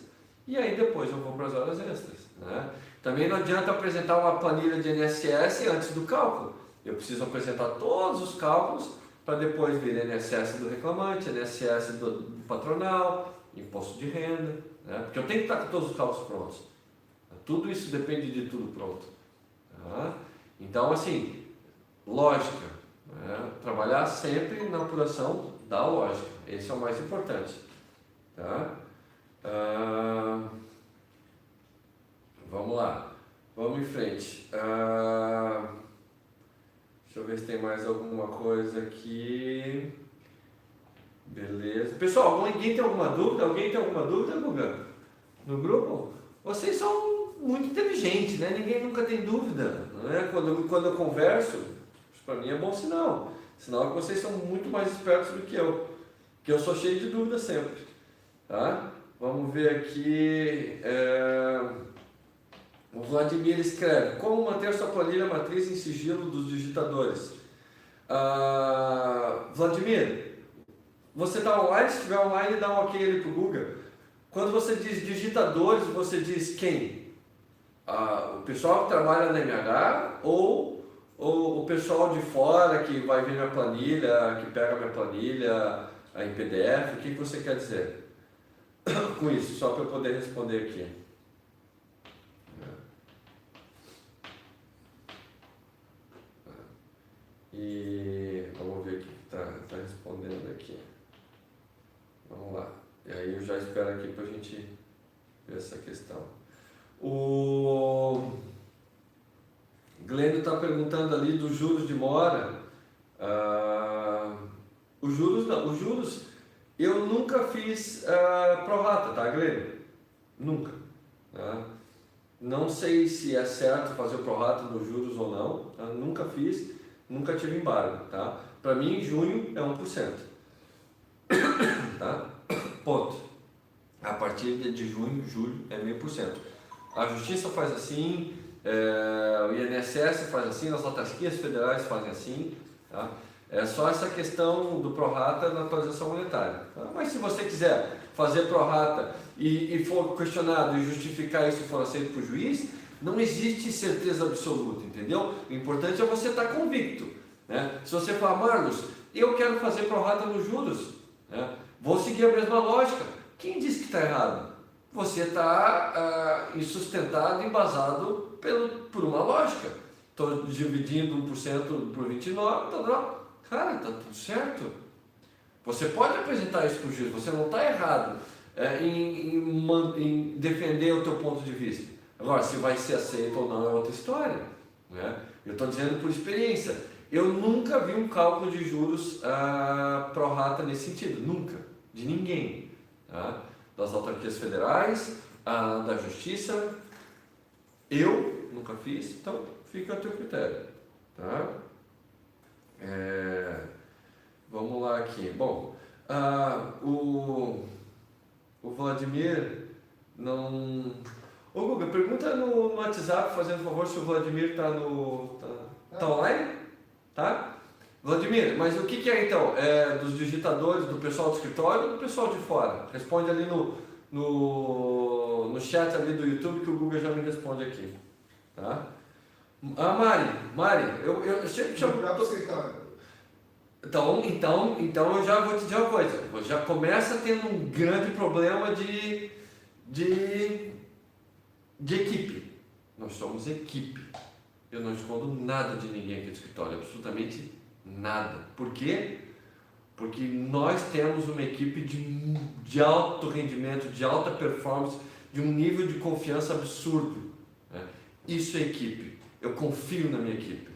e aí depois eu vou para as horas extras. Né? Também não adianta apresentar uma planilha de INSS antes do cálculo. Eu preciso apresentar todos os cálculos para depois vir INSS do reclamante, INSS do patronal, imposto de renda, né? Porque eu tenho que estar com todos os cálculos prontos. Tudo isso depende de tudo pronto. Tá? Então, assim, lógica, né? Trabalhar sempre na apuração da lógica, esse é o mais importante. Tá? Vamos lá, vamos em frente. Deixa eu ver se tem mais alguma coisa aqui. Beleza. Pessoal, alguém tem alguma dúvida? Alguém tem alguma dúvida, Guga? No grupo? Vocês são muito inteligentes, né? Ninguém nunca tem dúvida. Não é? Quando eu converso, para mim é bom sinal. Sinal que vocês são muito mais espertos do que eu. Que eu sou cheio de dúvidas sempre. Tá? Vamos ver aqui. O Vladimir escreve: como manter sua planilha matriz em sigilo dos digitadores? Vladimir, você está online? Se estiver online, dá um ok ali para o Google. Quando você diz digitadores, você diz quem? O pessoal que trabalha na MH ou o pessoal de fora que vai ver minha planilha, que pega minha planilha em PDF? O que você quer dizer com isso? Só para eu poder responder aqui. E vamos ver o que está respondendo aqui. Vamos lá. E aí eu já espero aqui para a gente ver essa questão. O Glênio está perguntando ali dos juros de mora. Os juros não. Os juros eu nunca fiz prorata, tá, Glênio? Nunca. Tá? Não sei se é certo fazer o prorata nos juros ou não. Tá? Nunca fiz. Nunca tive embargo, tá? Para mim, em junho é 1%, tá? Ponto. A partir de junho, julho é 0,5%. A Justiça faz assim, o INSS faz assim, as autarquias federais fazem assim, tá? É só essa questão do prorata na atualização monetária. Tá? Mas se você quiser fazer prorata e for questionado e justificar isso e for aceito por juiz, não existe certeza absoluta, entendeu? O importante é você estar convicto, né? Se você falar, Marlos, eu quero fazer prorata nos juros, né? Vou seguir a mesma lógica. Quem disse que está errado? Você está insustentado, embasado por uma lógica. Estou dividindo 1% por 29, cara, está tudo certo. Você pode apresentar isso para o juiz, você não está errado em defender o teu ponto de vista. Agora, se vai ser aceito ou não é outra história, né? Eu estou dizendo por experiência. Eu nunca vi um cálculo de juros prorata nesse sentido. Nunca. De ninguém. Tá? Das autarquias federais, da Justiça. Eu nunca fiz, então fica a teu critério. Tá? Vamos lá aqui. Bom, o Vladimir não... Ô Guga, pergunta no WhatsApp, fazendo favor, se o Vladimir está online? Tá? Vladimir, mas o que é então? É dos digitadores, do pessoal do escritório ou do pessoal de fora? Responde ali no chat ali do YouTube que o Guga já me responde aqui. Tá? Mari, eu sempre chamo... Então eu já vou te dizer uma coisa. Já começa tendo um grande problema de equipe. Nós somos equipe. Eu não escondo nada de ninguém aqui do escritório, absolutamente nada. Por quê? Porque nós temos uma equipe de alto rendimento, de alta performance, de um nível de confiança absurdo. Né? Isso é equipe. Eu confio na minha equipe.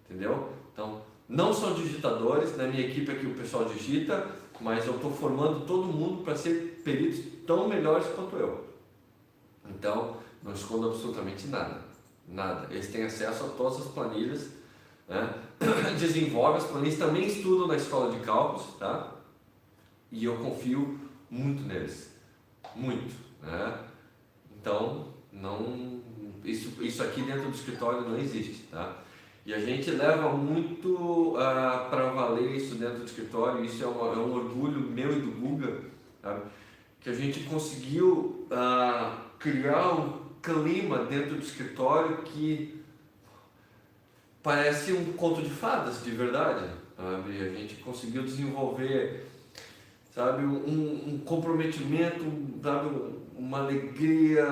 Entendeu? Então, não são digitadores, na minha equipe aqui o pessoal digita, mas eu estou formando todo mundo para ser peritos tão melhores quanto eu. Então, não escondo absolutamente nada. Nada. Eles têm acesso a todas as planilhas, né? Desenvolvem as planilhas, também estudam na escola de cálculos, tá? E eu confio muito neles. Muito. Né? Então, isso aqui dentro do escritório não existe, tá? E a gente leva muito para valer isso dentro do escritório, isso é um orgulho meu e do Guga, sabe? Que a gente conseguiu criar um clima dentro do escritório que parece um conto de fadas, de verdade. sabe? A gente conseguiu desenvolver, sabe, um comprometimento, sabe, uma alegria,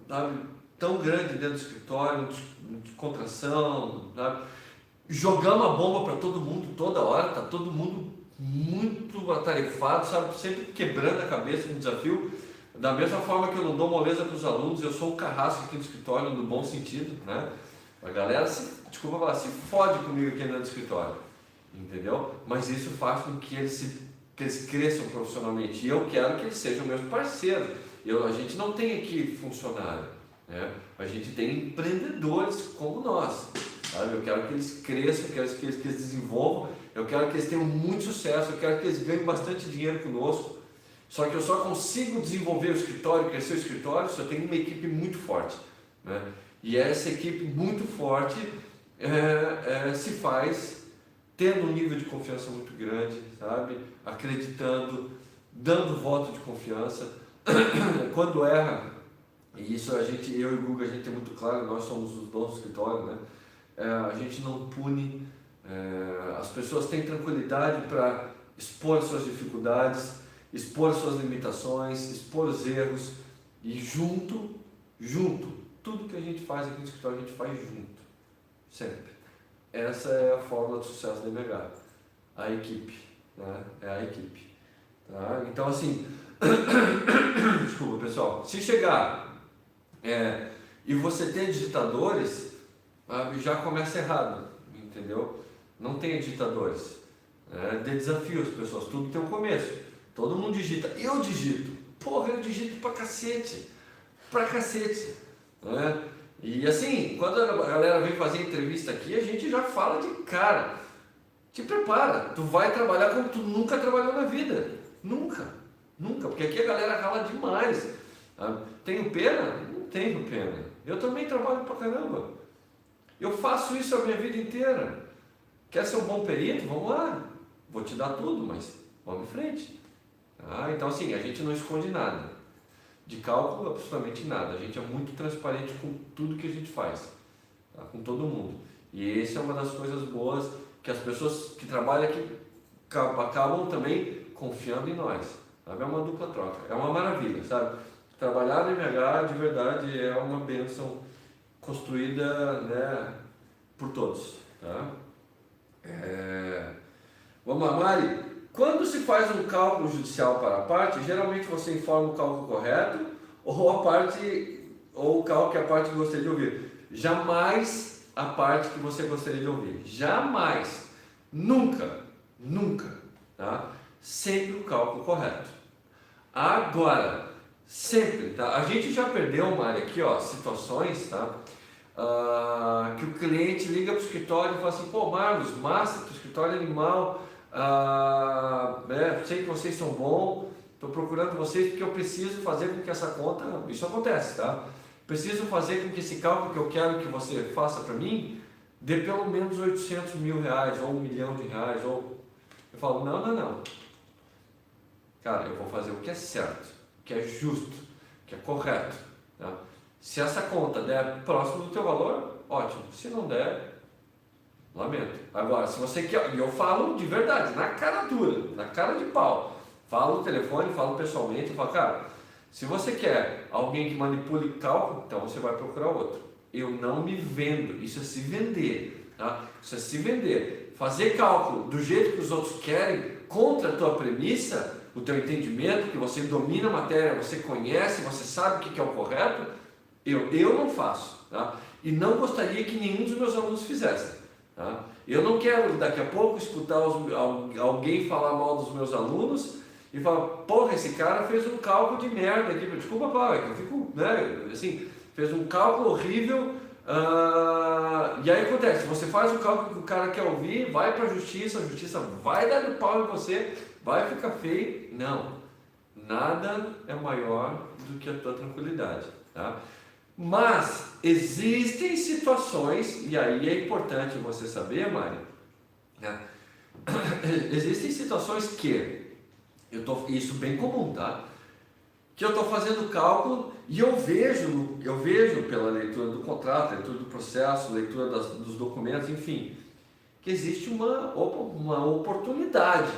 sabe, tão grande dentro do escritório, de contração, sabe? Jogamos a bomba para todo mundo toda hora, tá todo mundo muito atarefado, sabe, sempre quebrando a cabeça no desafio. Da mesma forma que eu não dou moleza para os alunos, eu sou o carrasco aqui no escritório, no bom sentido, né? A galera, desculpa falar, se fode comigo aqui dentro do escritório, entendeu? Mas isso faz com que eles cresçam profissionalmente, e eu quero que eles sejam meus parceiros. A gente não tem aqui funcionário, né? A gente tem empreendedores como nós, sabe? Eu quero que eles cresçam, eu quero que eles desenvolvam, eu quero que eles tenham muito sucesso, eu quero que eles ganhem bastante dinheiro conosco. Só que eu só consigo desenvolver o escritório, crescer o escritório, se eu tenho uma equipe muito forte, né? E essa equipe muito forte se faz tendo um nível de confiança muito grande, sabe? Acreditando, dando voto de confiança. Quando erra, e isso eu e o Guga, a gente é muito claro, nós somos os donos do escritório, né? A gente não pune, as pessoas têm tranquilidade para expor suas dificuldades, expor suas limitações, expor os erros, e junto, tudo que a gente faz aqui no escritório a gente faz junto, sempre. Essa é a fórmula do sucesso da MH, a equipe, né? É a equipe, tá? Então assim, desculpa pessoal, se chegar e você tem digitadores, já começa errado, entendeu? Não tem digitadores, dê desafio às pessoas, tudo tem um começo. Todo mundo digita, eu digito, porra, eu digito pra cacete, né? E assim, quando a galera vem fazer entrevista aqui, a gente já fala de cara, te prepara, tu vai trabalhar como tu nunca trabalhou na vida, nunca, porque aqui a galera rala demais, sabe? Tenho pena? Não tenho pena, eu também trabalho pra caramba, eu faço isso a minha vida inteira. Quer ser um bom perito? Vamos lá, vou te dar tudo, mas vamos em frente. Então assim, a gente não esconde nada, de cálculo absolutamente nada, a gente é muito transparente com tudo que a gente faz, tá? Com todo mundo, e essa é uma das coisas boas que as pessoas que trabalham aqui acabam também confiando em nós, sabe? É uma dupla troca, é uma maravilha, sabe? Trabalhar no MH de verdade é uma bênção construída, né, por todos, tá? Vamos lá, Mari. Quando se faz um cálculo judicial para a parte, geralmente você informa o cálculo correto ou o cálculo que a parte gostaria de ouvir. Jamais a parte que você gostaria de ouvir. Jamais. Nunca. Tá? Sempre o cálculo correto. Agora, sempre, tá? A gente já perdeu, Mari, aqui, ó, situações, tá? Que o cliente liga para o escritório e fala assim, pô, Marlos, massa, teu escritório é animal, sei que vocês são bons, estou procurando vocês porque eu preciso fazer com que essa conta, isso acontece, tá? Preciso fazer com que esse cálculo que eu quero que você faça para mim dê pelo menos 800 mil reais ou 1 milhão de reais, ou... Eu falo, não, cara, eu vou fazer o que é certo, o que é justo, o que é correto, tá? Se essa conta der próximo do teu valor, ótimo, se não der, lamento. Agora, se você quer, e eu falo de verdade, na cara dura, na cara de pau, falo no telefone, falo pessoalmente, eu falo, cara, se você quer alguém que manipule cálculo, então você vai procurar outro. Eu não me vendo, isso é se vender, tá? Isso é se vender. Fazer cálculo do jeito que os outros querem, contra a tua premissa, o teu entendimento, que você domina a matéria, você conhece, você sabe o que é o correto, eu não faço, tá? E não gostaria que nenhum dos meus alunos fizessem. Tá? Eu não quero daqui a pouco escutar alguém falar mal dos meus alunos e falar, porra, esse cara fez um cálculo de merda aqui, desculpa, pai, eu fico, né, assim, fez um cálculo horrível, e aí acontece, você faz o cálculo que o cara quer ouvir, vai para a justiça vai dar no pau em você, vai ficar feio. Não, nada é maior do que a tua tranquilidade, tá? Mas existem situações, e aí é importante você saber, Mari, né? Existem situações que, isso bem comum, tá? Que eu estou fazendo cálculo e eu vejo pela leitura do contrato, leitura do processo, leitura dos documentos, enfim, que existe uma oportunidade,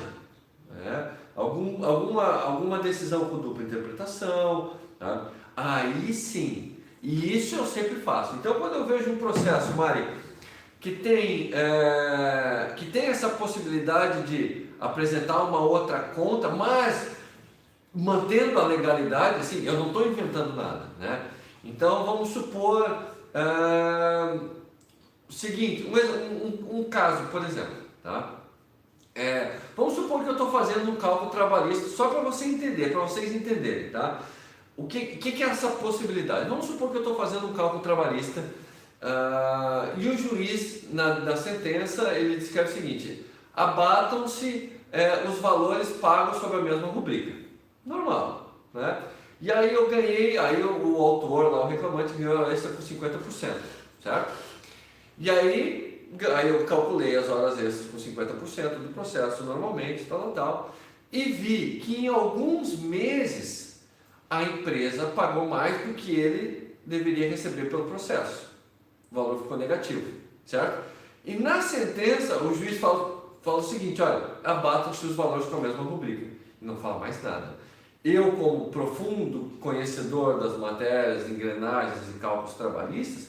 né? Alguma decisão com dupla interpretação, tá? Aí sim, e isso eu sempre faço. Então, quando eu vejo um processo, Mari, que tem essa possibilidade de apresentar uma outra conta, mas mantendo a legalidade, assim, eu não estou inventando nada, né? Então, vamos supor o seguinte, um caso, por exemplo, tá? Vamos supor que eu estou fazendo um cálculo trabalhista, só para você entender, para vocês entenderem, tá? O que é essa possibilidade? Vamos supor que eu estou fazendo um cálculo trabalhista e o juiz, na sentença, ele descreve o seguinte: abatam-se os valores pagos sobre a mesma rubrica. Normal, né? E aí eu ganhei, o autor, lá, o reclamante, ganhou a extra com 50%, certo? E aí eu calculei as horas extras com 50% do processo normalmente, tal, e vi que em alguns meses a empresa pagou mais do que ele deveria receber pelo processo. O valor ficou negativo, certo? E na sentença o juiz fala o seguinte: olha, abatam-se os valores com a mesma rubrica, e não fala mais nada. Eu, como profundo conhecedor das matérias, engrenagens e cálculos trabalhistas,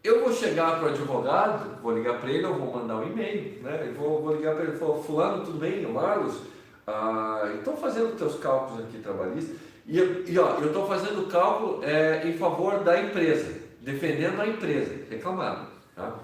eu vou chegar para o advogado, vou ligar para ele, eu vou mandar um e-mail, né? Eu vou ligar para ele e falar: fulano, tudo bem, Marlos? Estou fazendo os teus cálculos aqui trabalhistas e eu estou fazendo o cálculo em favor da empresa, defendendo a empresa, reclamado, tá?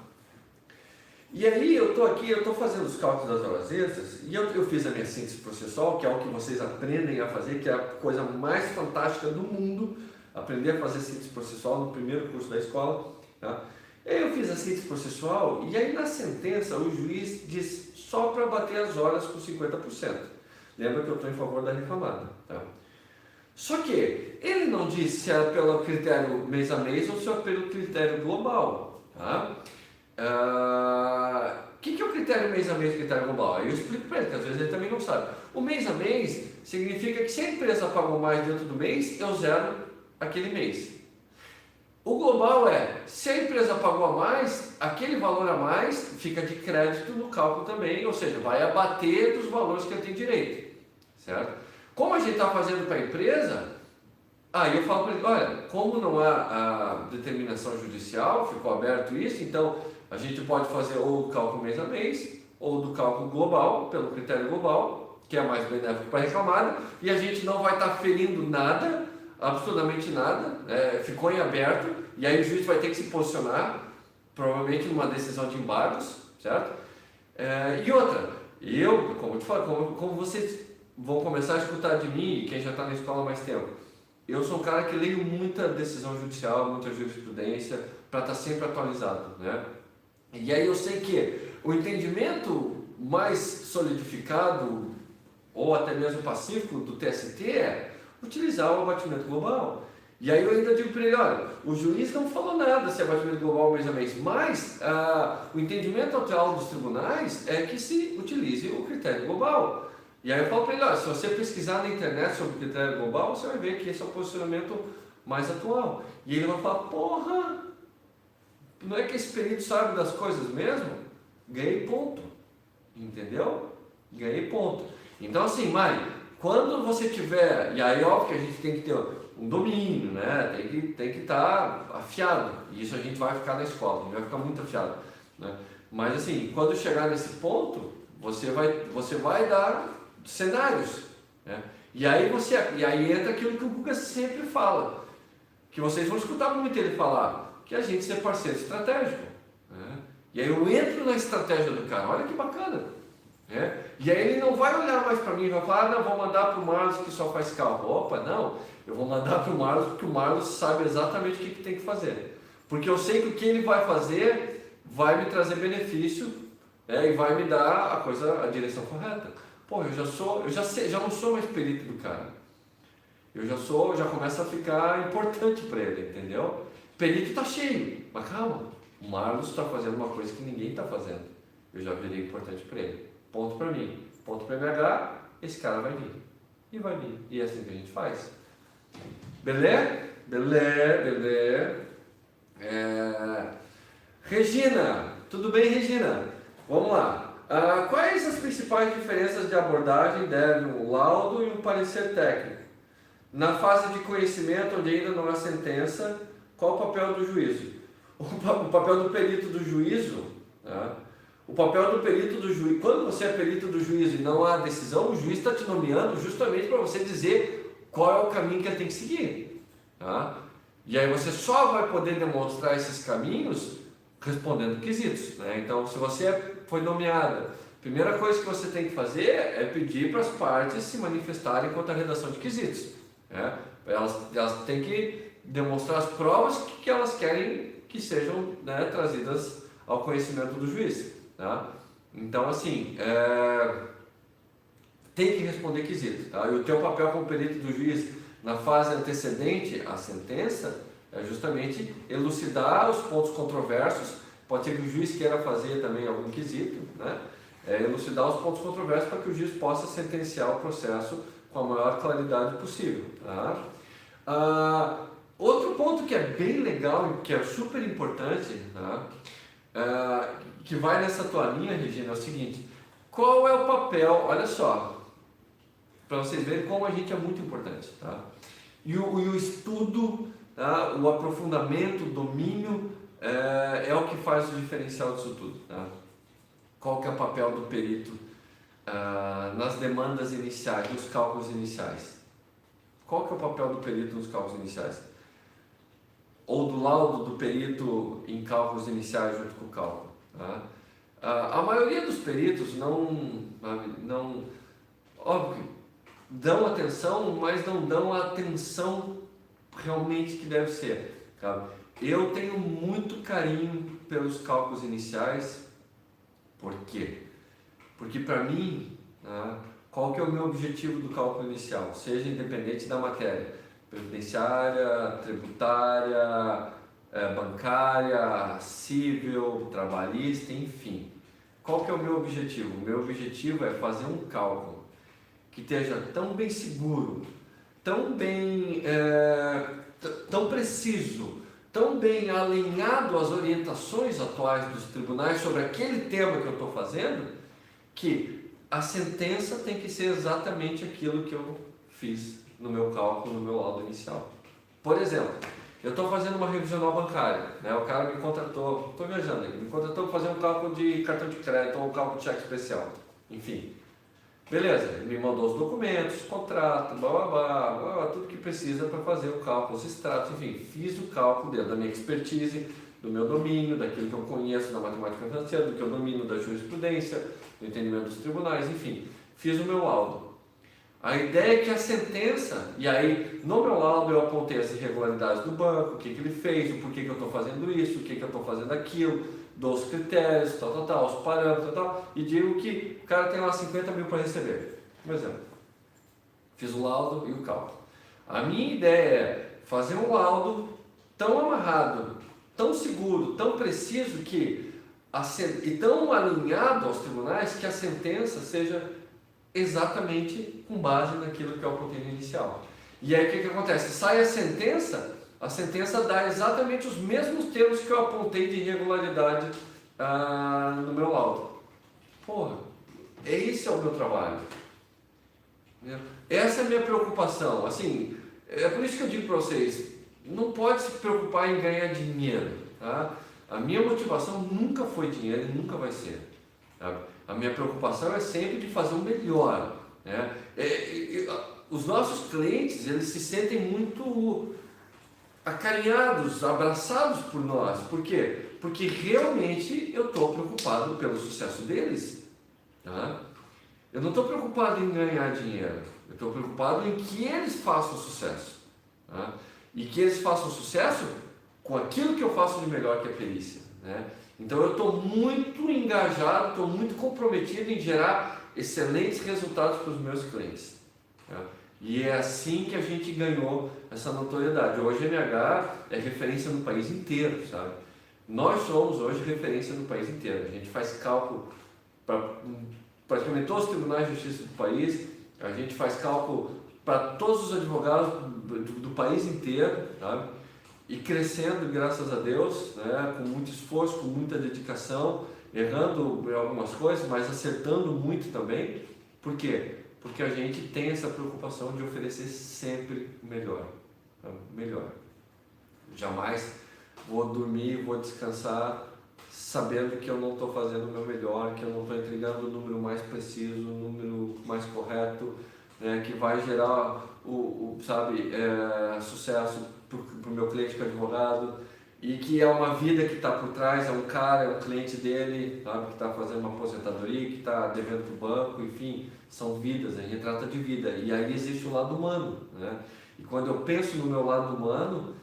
E aí eu estou aqui, eu estou fazendo os cálculos das horas extras e eu fiz a minha síntese processual, que é o que vocês aprendem a fazer, que é a coisa mais fantástica do mundo, aprender a fazer síntese processual no primeiro curso da escola, tá? E aí eu fiz a síntese processual e aí na sentença o juiz diz só para bater as horas com 50%. Lembra que eu estou em favor da reclamada, tá? Só que ele não diz se é pelo critério mês a mês ou se é pelo critério global, tá? O que é o critério mês a mês e critério global? Aí eu explico para ele, que às vezes ele também não sabe. O mês a mês significa que se a empresa pagou mais dentro do mês, eu zero aquele mês. O global se a empresa pagou a mais, aquele valor a mais fica de crédito no cálculo também, ou seja, vai abater dos valores que ele tem direito, certo? Como a gente está fazendo para a empresa, aí eu falo para ele: olha, como não há a determinação judicial, ficou aberto isso, então a gente pode fazer ou do cálculo mês a mês, ou do cálculo global, pelo critério global, que é mais benéfico para a reclamada, e a gente não vai estar ferindo nada, absolutamente nada, ficou em aberto, e aí o juiz vai ter que se posicionar, provavelmente numa decisão de embargos, certo? E outra, como eu te falo, como vocês vão começar a escutar de mim, quem já está na escola há mais tempo, eu sou um cara que leio muita decisão judicial, muita jurisprudência, para estar sempre atualizado, né? E aí eu sei que o entendimento mais solidificado, ou até mesmo pacífico do TST, é utilizar o abatimento global. E aí eu ainda digo para ele: olha, o juiz não falou nada se é abatimento global mês a mês, mas o entendimento atual dos tribunais é que se utilize o critério global. E aí eu falo para ele: olha, se você pesquisar na internet sobre o critério global, você vai ver que esse é o posicionamento mais atual. E ele vai falar: porra, não é que esse perito sabe das coisas mesmo? Ganhei ponto. Entendeu? Ganhei ponto. Então assim, Mari, quando você tiver, e aí óbvio que a gente tem que ter um domínio, né? Tem que estar afiado. E isso a gente vai ficar na escola, a gente vai ficar muito afiado, né? Mas assim, quando chegar nesse ponto, você vai dar cenários, né? E aí entra aquilo que o Guga sempre fala, que vocês vão escutar muito ele falar, que é a gente ser parceiro estratégico, né? E aí eu entro na estratégia do cara, olha que bacana, né? E aí ele não vai olhar mais para mim e vai falar: não, vou mandar para o Marlos que só faz cálculo. Opa, não, eu vou mandar para o Marlos porque o Marlos sabe exatamente o que tem que fazer, porque eu sei que o que ele vai fazer vai me trazer benefício, e vai me dar a direção correta. Pô, já não sou mais perito do cara, já começa a ficar importante para ele, entendeu? Perito está cheio, mas calma, o Marlos está fazendo uma coisa que ninguém está fazendo, eu já virei importante para ele. Ponto para mim, ponto para MH, esse cara vai vir, e vai vir, e é assim que a gente faz. Beleza? Beleza. Regina, tudo bem, Regina? Vamos lá. Quais as principais diferenças de abordagem devem um laudo e um parecer técnico? Na fase de conhecimento, onde ainda não há sentença, qual o papel do juízo? O papel do perito do juízo, né? O papel do perito do juiz, quando você é perito do juízo e não há decisão, o juiz está te nomeando justamente para você dizer qual é o caminho que ele tem que seguir, tá? E aí você só vai poder demonstrar esses caminhos respondendo quesitos, né? Então, se você foi nomeada, a primeira coisa que você tem que fazer é pedir para as partes se manifestarem quanto à redação de quesitos, né? Elas têm que demonstrar as provas que elas querem que sejam, né, trazidas ao conhecimento do juiz, tá? Então, assim, tem que responder quesito, tá? E o teu papel como perito do juiz na fase antecedente à sentença é justamente elucidar os pontos controversos. Pode ser que o juiz queira fazer também algum quesito, né? Elucidar os pontos controversos para que o juiz possa sentenciar o processo com a maior claridade possível, tá? Outro ponto que é bem legal e que é super importante, tá? Que vai nessa tua linha, Regina, é o seguinte: qual é o papel, olha só, para vocês verem como a gente é muito importante, tá? E o estudo, tá? O aprofundamento, o domínio é o que faz o diferencial disso tudo, tá? Qual que é o papel do perito nas demandas iniciais, nos cálculos iniciais? Qual que é o papel do perito nos cálculos iniciais? Ou do laudo do perito em cálculos iniciais junto com o cálculo, tá? A maioria dos peritos não, óbvio, dão atenção, mas não dão a atenção realmente que deve ser, tá? Eu tenho muito carinho pelos cálculos iniciais. Por quê? Porque para mim, qual que é o meu objetivo do cálculo inicial? Seja independente da matéria, previdenciária, tributária, bancária, civil, trabalhista, enfim. Qual que é o meu objetivo? O meu objetivo é fazer um cálculo que esteja tão bem seguro, tão bem, tão preciso, tão bem alinhado às orientações atuais dos tribunais sobre aquele tema que eu estou fazendo, que a sentença tem que ser exatamente aquilo que eu fiz no meu cálculo, no meu laudo inicial. Por exemplo, eu estou fazendo uma revisional bancária, né? O cara me contratou, estou viajando aqui, me contratou para fazer um cálculo de cartão de crédito ou um cálculo de cheque especial, enfim. Beleza, ele me mandou os documentos, contrato, tudo que precisa para fazer o cálculo, os extratos, enfim, fiz o cálculo dentro da minha expertise, do meu domínio, daquilo que eu conheço da matemática financeira, do que eu domino da jurisprudência, do entendimento dos tribunais, enfim, fiz o meu laudo. A ideia é que a sentença, e aí no meu laudo eu apontei as irregularidades do banco, o que ele fez, o porquê que eu estou fazendo isso, o que eu estou fazendo aquilo, dos critérios, os parâmetros, e digo que o cara tem lá 50 mil para receber. Por exemplo, fiz o laudo e o cálculo. A minha ideia é fazer um laudo tão amarrado, tão seguro, tão preciso e tão alinhado aos tribunais que a sentença seja exatamente com base naquilo que é o conteúdo inicial. E aí o que acontece? Sai a sentença dá exatamente os mesmos termos que eu apontei de irregularidade no meu laudo. Porra, esse é o meu trabalho. Essa é a minha preocupação. Assim, é por isso que eu digo para vocês, não pode se preocupar em ganhar dinheiro, tá? A minha motivação nunca foi dinheiro e nunca vai ser, tá? A minha preocupação é sempre de fazer o melhor, né? Os nossos clientes, eles se sentem muito acarinhados, abraçados por nós. Por quê? Porque realmente eu estou preocupado pelo sucesso deles, tá? Eu não estou preocupado em ganhar dinheiro, eu estou preocupado em que eles façam sucesso, tá? E que eles façam sucesso com aquilo que eu faço de melhor, que é a perícia, né? Então eu estou muito engajado, estou muito comprometido em gerar excelentes resultados para os meus clientes, tá? E é assim que a gente ganhou essa notoriedade. Hoje a MH é referência no país inteiro, sabe? Nós somos hoje referência no país inteiro. A gente faz cálculo para praticamente todos os tribunais de justiça do país, a gente faz cálculo para todos os advogados do país inteiro, sabe? E crescendo, graças a Deus, né, com muito esforço, com muita dedicação errando em algumas coisas, mas acertando muito também. Por quê? Porque a gente tem essa preocupação de oferecer sempre o melhor. Tá? Melhor. Jamais vou dormir, vou descansar sabendo que eu não estou fazendo o meu melhor, que eu não estou entregando o número mais preciso, o número mais correto, né, que vai gerar sucesso para o meu cliente que é advogado, e que é uma vida que está por trás, é um cara, é um cliente dele, sabe, que está fazendo uma aposentadoria, que está devendo para o banco, enfim, são vidas, a gente trata de vida, e aí existe o lado humano, né? E quando eu penso no meu lado humano,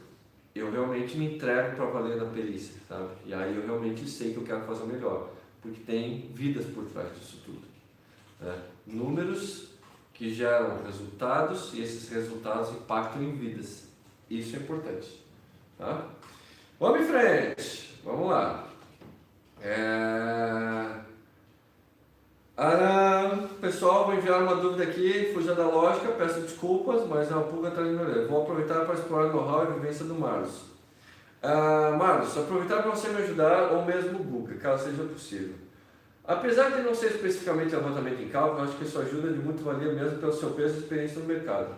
eu realmente me entrego para valer na perícia, sabe? E aí eu realmente sei que eu quero fazer o melhor, porque tem vidas por trás disso tudo, né? Números que geram resultados e esses resultados impactam em vidas. Isso é importante, tá? Vamos em frente, vamos lá. Pessoal, vou enviar uma dúvida aqui, fuja da lógica, peço desculpas, mas é uma pulga atrás da minha orelha. Vou aproveitar para explorar o know-how e vivência do Marlos. Marlos, aproveitar para você me ajudar, ou mesmo o Guga, caso seja possível. Apesar de não ser especificamente levantamento em cálculo, acho que isso ajuda de muito valia mesmo pelo seu peso e experiência no mercado.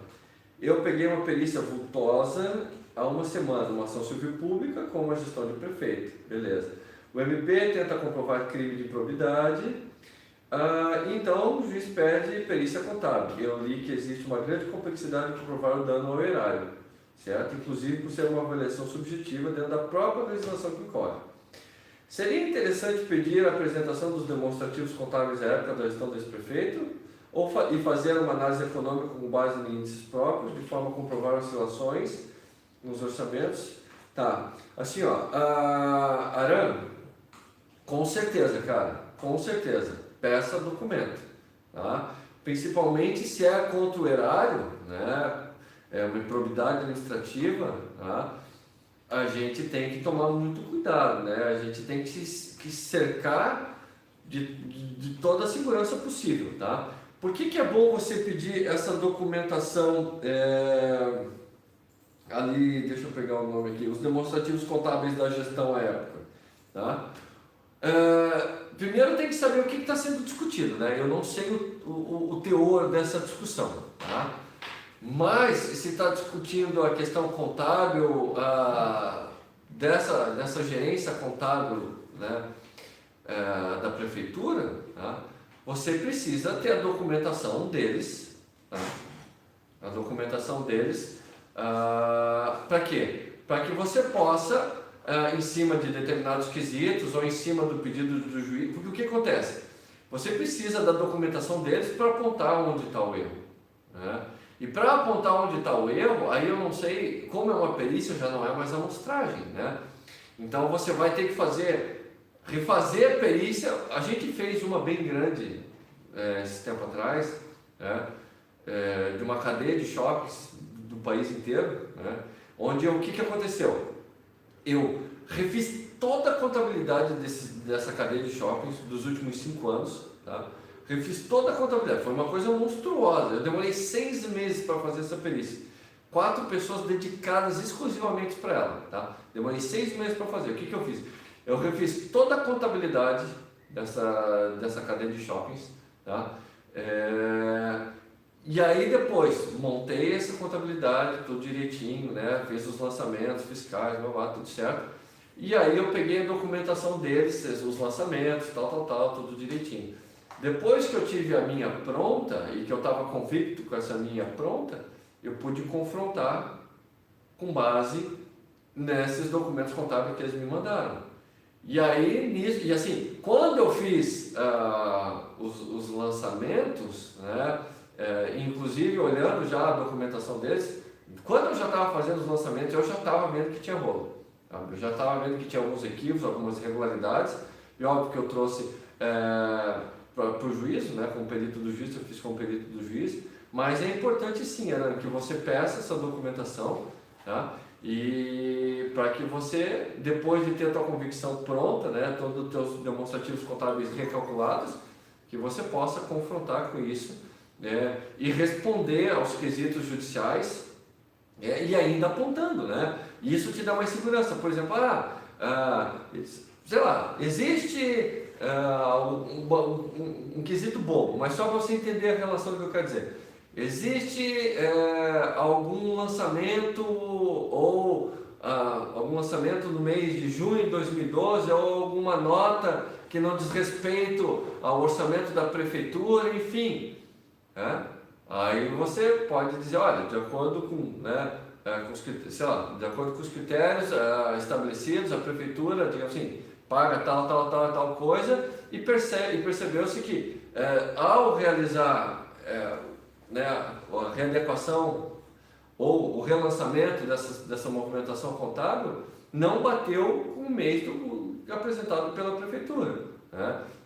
Eu peguei uma perícia vultosa há uma semana, uma ação civil pública com uma gestão de prefeito, beleza. O MP tenta comprovar crime de improbidade. Então o juiz pede perícia contábil. Eu li que existe uma grande complexidade de comprovar o dano ao erário, certo? Inclusive por ser uma avaliação subjetiva dentro da própria legislação que corre. Seria interessante pedir a apresentação dos demonstrativos contábeis à época da gestão desse prefeito e fazer uma análise econômica com base em índices próprios, de forma a comprovar oscilações nos orçamentos. Tá, assim ó, Aran, com certeza, cara, com certeza. Peça documento, tá? Principalmente se é contra o erário, né? É uma improbidade administrativa, tá? A gente tem que tomar muito cuidado, né? A gente tem que se cercar de toda a segurança possível, tá? Por que é bom você pedir essa documentação ali, deixa eu pegar o nome aqui, os demonstrativos contábeis da gestão à época, tá? Primeiro tem que saber o que está sendo discutido, né? Eu não sei o teor dessa discussão, tá? Mas se está discutindo a questão contábil dessa gerência contábil, né, da prefeitura, tá? Você precisa ter a documentação deles, tá? A documentação deles, para quê? Para que você possa em cima de determinados quesitos ou em cima do pedido do juiz, porque o que acontece? Você precisa da documentação deles para apontar onde está o erro, né? E para apontar onde está o erro, aí eu não sei, como é uma perícia, já não é mais amostragem, né? Então você vai ter que refazer a perícia. A gente fez uma bem grande esse tempo atrás, né? De uma cadeia de shoppings do país inteiro, né? Onde o que aconteceu? Eu refiz toda a contabilidade dessa cadeia de shoppings dos últimos 5 anos, tá? Refiz toda a contabilidade, foi uma coisa monstruosa. Eu demorei 6 meses para fazer essa perícia. 4 pessoas dedicadas exclusivamente para ela, tá? Demorei 6 meses para fazer. O que eu fiz? Eu refiz toda a contabilidade dessa cadeia de shoppings, tá? E aí depois montei essa contabilidade tudo direitinho, né? Fiz os lançamentos fiscais, tudo certo. E aí eu peguei a documentação deles, os lançamentos, tal, tudo direitinho. Depois que eu tive a minha pronta e que eu estava convicto com essa minha pronta, eu pude confrontar com base nesses documentos contábeis que eles me mandaram. E aí, assim, quando eu fiz os lançamentos, né? Inclusive olhando já a documentação deles, quando eu já estava fazendo os lançamentos, eu já estava vendo que tinha rolo. Tá? Eu já estava vendo que tinha alguns equívocos, algumas irregularidades, e óbvio que eu trouxe para o juízo, né, com o perito do juiz, eu fiz com o perito do juiz, mas é importante sim, Ana, que você peça essa documentação, tá? E para que você, depois de ter a tua convicção pronta, né, todos os teus demonstrativos contábeis recalculados, que você possa confrontar com isso, né, e responder aos quesitos judiciais, e ainda apontando, né? E isso te dá mais segurança. Por exemplo, sei lá, existe um quesito bobo, mas só para você entender a relação do que eu quero dizer. Existe algum lançamento ou algum lançamento no mês de junho de 2012 ou alguma nota que não diz respeito ao orçamento da prefeitura, enfim. Aí você pode dizer, olha, de acordo com, sei lá, de acordo com os critérios estabelecidos, a prefeitura, digamos assim, paga tal coisa e percebeu-se que ao realizar a readequação ou o relançamento dessa movimentação contábil, não bateu o mês apresentado pela prefeitura.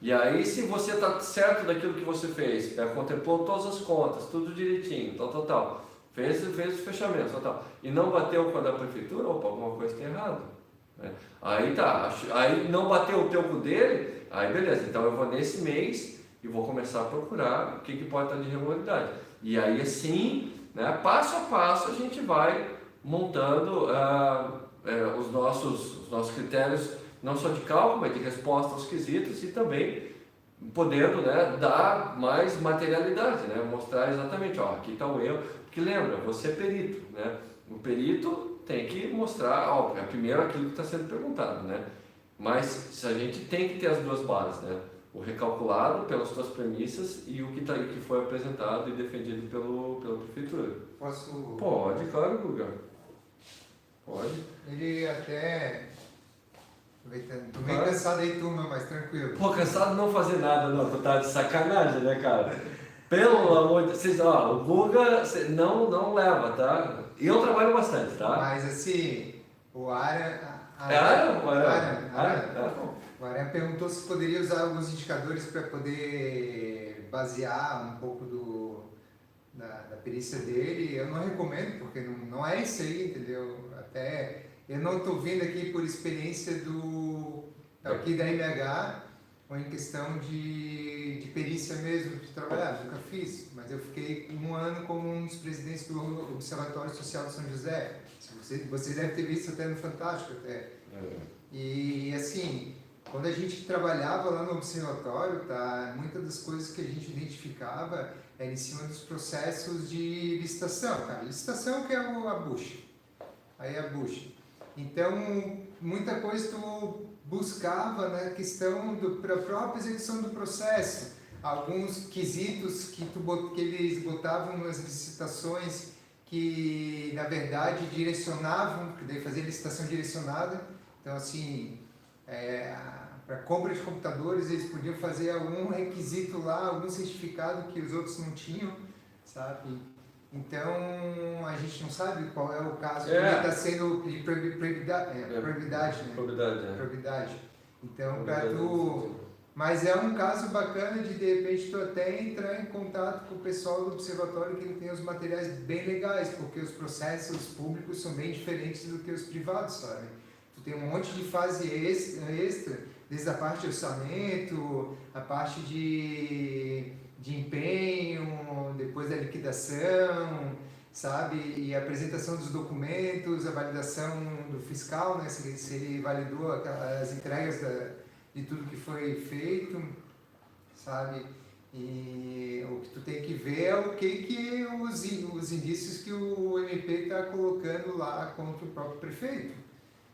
E aí, se você está certo daquilo que você fez, contemplou todas as contas, tudo direitinho, fez o fechamento, e não bateu com a da prefeitura, opa, alguma coisa tem errado. Aí aí não bateu o teu com o dele, aí beleza, então eu vou nesse mês e vou começar a procurar o que pode estar de irregularidade. E aí assim, passo a passo a gente vai montando os nossos critérios, não só de cálculo, mas de resposta aos quesitos e também podendo dar mais materialidade, mostrar exatamente, aqui está o erro, porque lembra, você é perito, o perito tem que mostrar, primeiro aquilo que está sendo perguntado, mas a gente tem que ter as duas bases, o recalculado pelas suas premissas e o que foi apresentado e defendido pela prefeitura. Posso? Pode, claro, Guga. Pode. Ele até... Tô meio cansado aí, turma, mas tranquilo. Pô, cansado de não fazer nada, não. Tu tá de sacanagem, né, cara? Pelo amor de Deus, o Guga não leva, tá? E eu trabalho bastante, tá? Mas assim, o Aran perguntou se poderia usar alguns indicadores para poder basear um pouco da perícia dele. Eu não recomendo, porque não é isso aí, entendeu? Até eu não estou vendo aqui por experiência aqui da MH, ou em questão de perícia mesmo, de trabalhar, nunca fiz, mas eu fiquei 1 ano como um dos presidentes do Observatório Social de São José. Você deve ter visto até no Fantástico até. E assim, quando a gente trabalhava lá no observatório, muitas das coisas que a gente identificava era em cima dos processos de licitação, cara. Licitação que é a bucha. Aí a bucha. Então, muita coisa tu buscava na questão da própria execução do processo. Alguns quesitos que eles botavam nas licitações que, na verdade, direcionavam, porque daí fazia licitação direcionada. Então, assim, para compra de computadores, eles podiam fazer algum requisito lá, algum certificado que os outros não tinham, sabe? Então, a gente não sabe qual é o caso que está sendo de probidade, né? Probidade. Então, para tu... Mas é um caso bacana de repente, tu até entrar em contato com o pessoal do observatório que ele tem os materiais bem legais, porque os processos públicos são bem diferentes do que os privados, sabe? Tu tem um monte de fase extra, desde a parte de orçamento, a parte de empenho, depois da liquidação, sabe? E a apresentação dos documentos, a validação do fiscal, né? Se ele validou as entregas de tudo que foi feito, sabe? E o que tu tem que ver é o que os indícios que o MP está colocando lá contra o próprio prefeito,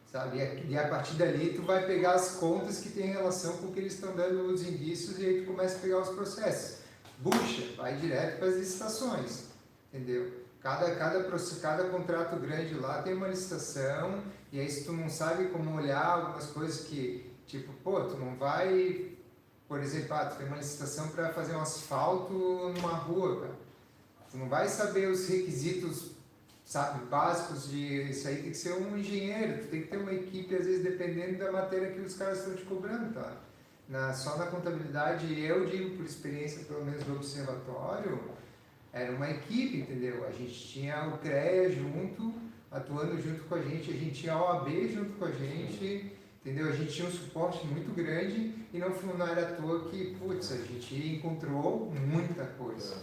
sabe? E a partir dali tu vai pegar as contas que tem relação com o que eles estão dando os indícios e aí tu começa a pegar os processos. Bucha, vai direto para as licitações, entendeu? Cada contrato grande lá tem uma licitação e aí se tu não sabe como olhar algumas coisas que, tipo, tu não vai, por exemplo, tu tem uma licitação para fazer um asfalto numa rua, cara. Tu não vai saber os requisitos, sabe, básicos de isso aí, tem que ser um engenheiro, tu tem que ter uma equipe, às vezes, dependendo da matéria que os caras estão te cobrando, tá? Só na contabilidade, eu digo por experiência, pelo menos do observatório, era uma equipe, entendeu? A gente tinha o CREA atuando junto com a gente tinha a OAB junto com a gente, entendeu? A gente tinha um suporte muito grande e não era à toa que, a gente encontrou muita coisa,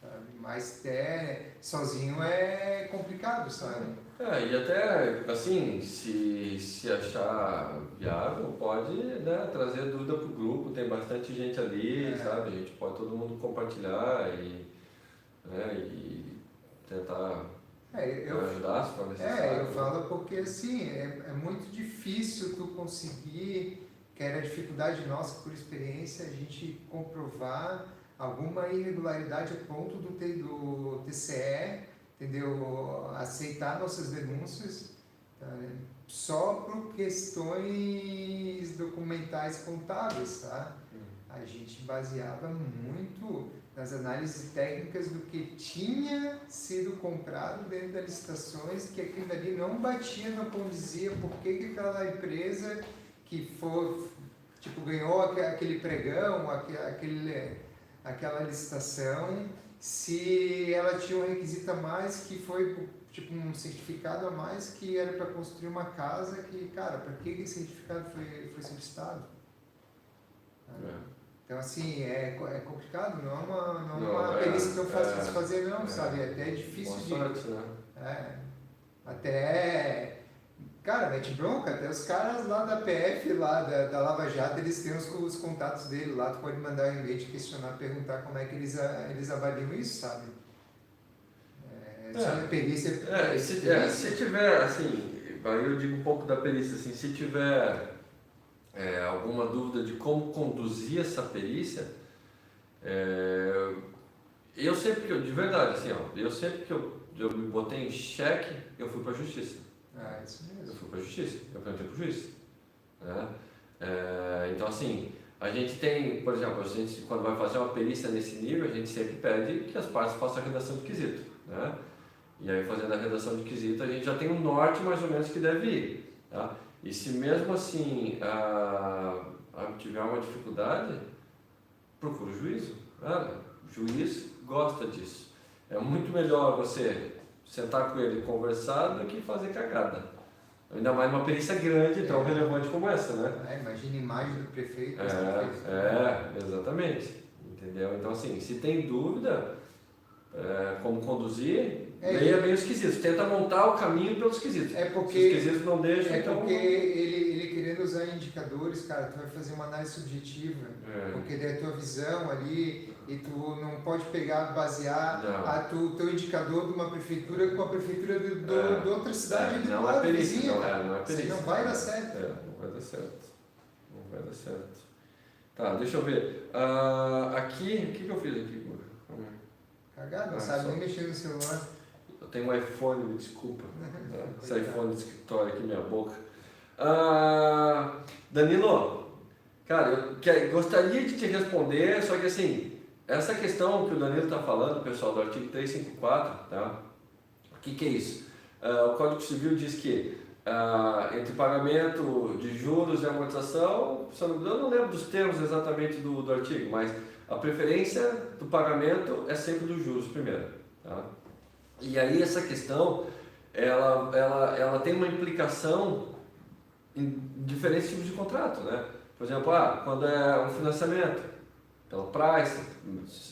sabe? mas até sozinho é complicado, sabe? E até, assim, se achar viável, pode, né, trazer dúvida para o grupo, tem bastante gente ali, sabe? A gente pode todo mundo compartilhar e tentar ajudar se for necessário. Eu falo porque assim, é muito difícil tu conseguir, que era a dificuldade nossa por experiência, a gente comprovar alguma irregularidade a ponto do TCE, entendeu? Aceitar nossas denúncias, tá, né? Só por questões documentais contábeis, tá? A gente baseava muito nas análises técnicas do que tinha sido comprado dentro das licitações, que aquilo ali não batia, não condizia, por que aquela empresa que ganhou aquele pregão, aquela licitação, se ela tinha um requisito a mais que foi tipo um certificado a mais que era para construir uma casa, que, cara, para que esse certificado foi solicitado? Então, assim, é complicado, não é uma perícia tão fácil de se fazer, não, sabe? Até é difícil sorte, né? Até, cara, mete bronca, até os caras lá da PF, lá da Lava Jato, eles têm os contatos dele lá, tu pode mandar um e-mail de questionar, perguntar como é que eles avaliam isso, sabe? Se a perícia... se tiver, assim, aí eu digo um pouco da perícia, assim, se tiver... alguma dúvida de como conduzir essa perícia, eu sempre que de verdade, assim, eu sempre que eu me botei em xeque, eu fui para a justiça. Isso mesmo. Eu fui para a justiça, eu perguntei para o juiz. Né? Então, assim, a gente tem, por exemplo, a gente quando vai fazer uma perícia nesse nível, a gente sempre pede que as partes façam a redação de quesito. Né? E aí, fazendo a redação de quesito, a gente já tem um norte mais ou menos que deve ir. Tá? E se mesmo assim tiver uma dificuldade, procura o juízo. O juiz gosta disso. É muito melhor você sentar com ele e conversar do que fazer cagada. Ainda mais uma perícia grande, tão relevante como essa, né? Imagina a imagem do prefeito. Exatamente. Entendeu? Então, assim, se tem dúvida como conduzir, leia bem os quesitos. Tenta montar o caminho pelos quesitos. Se os quesitos não deixam, então... porque ele querendo usar indicadores, cara, tu vai fazer uma análise subjetiva, porque daí a tua visão ali, e tu não pode basear teu indicador de uma prefeitura com a prefeitura de outra cidade. Não é perícia, não é perícia. Não vai dar certo. Não vai dar certo. Tá, deixa eu ver. Aqui, o que eu fiz aqui? Cagado, não sabe nem mexer no celular. Eu tenho um iPhone, me desculpa. Esse iPhone de escritório aqui, minha boca. Danilo, cara, eu gostaria de te responder, só que assim, essa questão que o Danilo está falando, pessoal, do artigo 354, tá? O que é isso? O Código Civil diz que entre pagamento de juros e amortização, eu não lembro dos termos exatamente do artigo, mas a preferência do pagamento é sempre dos juros primeiro. Tá? E aí essa questão, ela tem uma implicação em diferentes tipos de contrato, né? Por exemplo, quando é um financiamento, pelo price,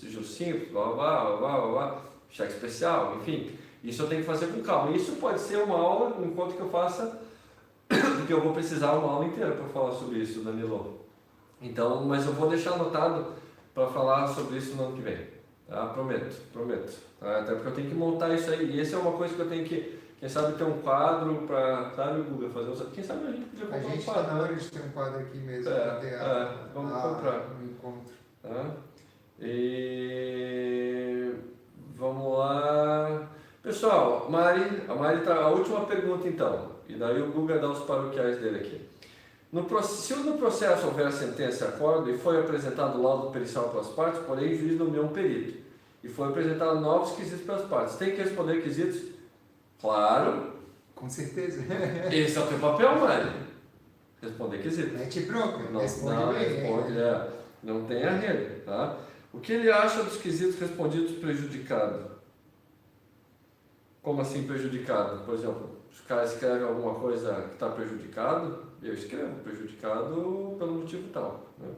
juros simples, blá, cheque especial, enfim. Isso eu tenho que fazer com calma. Isso pode ser uma aula, enquanto que eu faça, porque eu vou precisar uma aula inteira para falar sobre isso, Danilo. Então, mas eu vou deixar anotado para falar sobre isso no ano que vem. Tá? Prometo. Tá? Até porque eu tenho que montar isso aí. E essa é uma coisa que eu tenho que, quem sabe, ter um quadro para, sabe, Guga, fazer. Quem sabe a gente podia comprar um quadro. Está na hora de ter um quadro aqui mesmo. Vamos comprar. Um encontro. Tá? E vamos lá. Pessoal, a última pergunta então. E daí o Guga dá os paroquiais dele aqui. Se no processo houver sentença e acordo e foi apresentado o laudo pericial pelas partes, porém o juiz nomeou um perito e foi apresentado novos quesitos pelas partes, tem que responder quesitos? Claro. Com certeza. Esse é o teu papel, Mário. Responder quesitos. Mete bronca. Não tem arrego, tá? O que ele acha dos quesitos respondidos prejudicado? Como assim prejudicado? Por exemplo, os caras escrevem alguma coisa que está prejudicado, eu escrevo prejudicado pelo motivo tal. Né?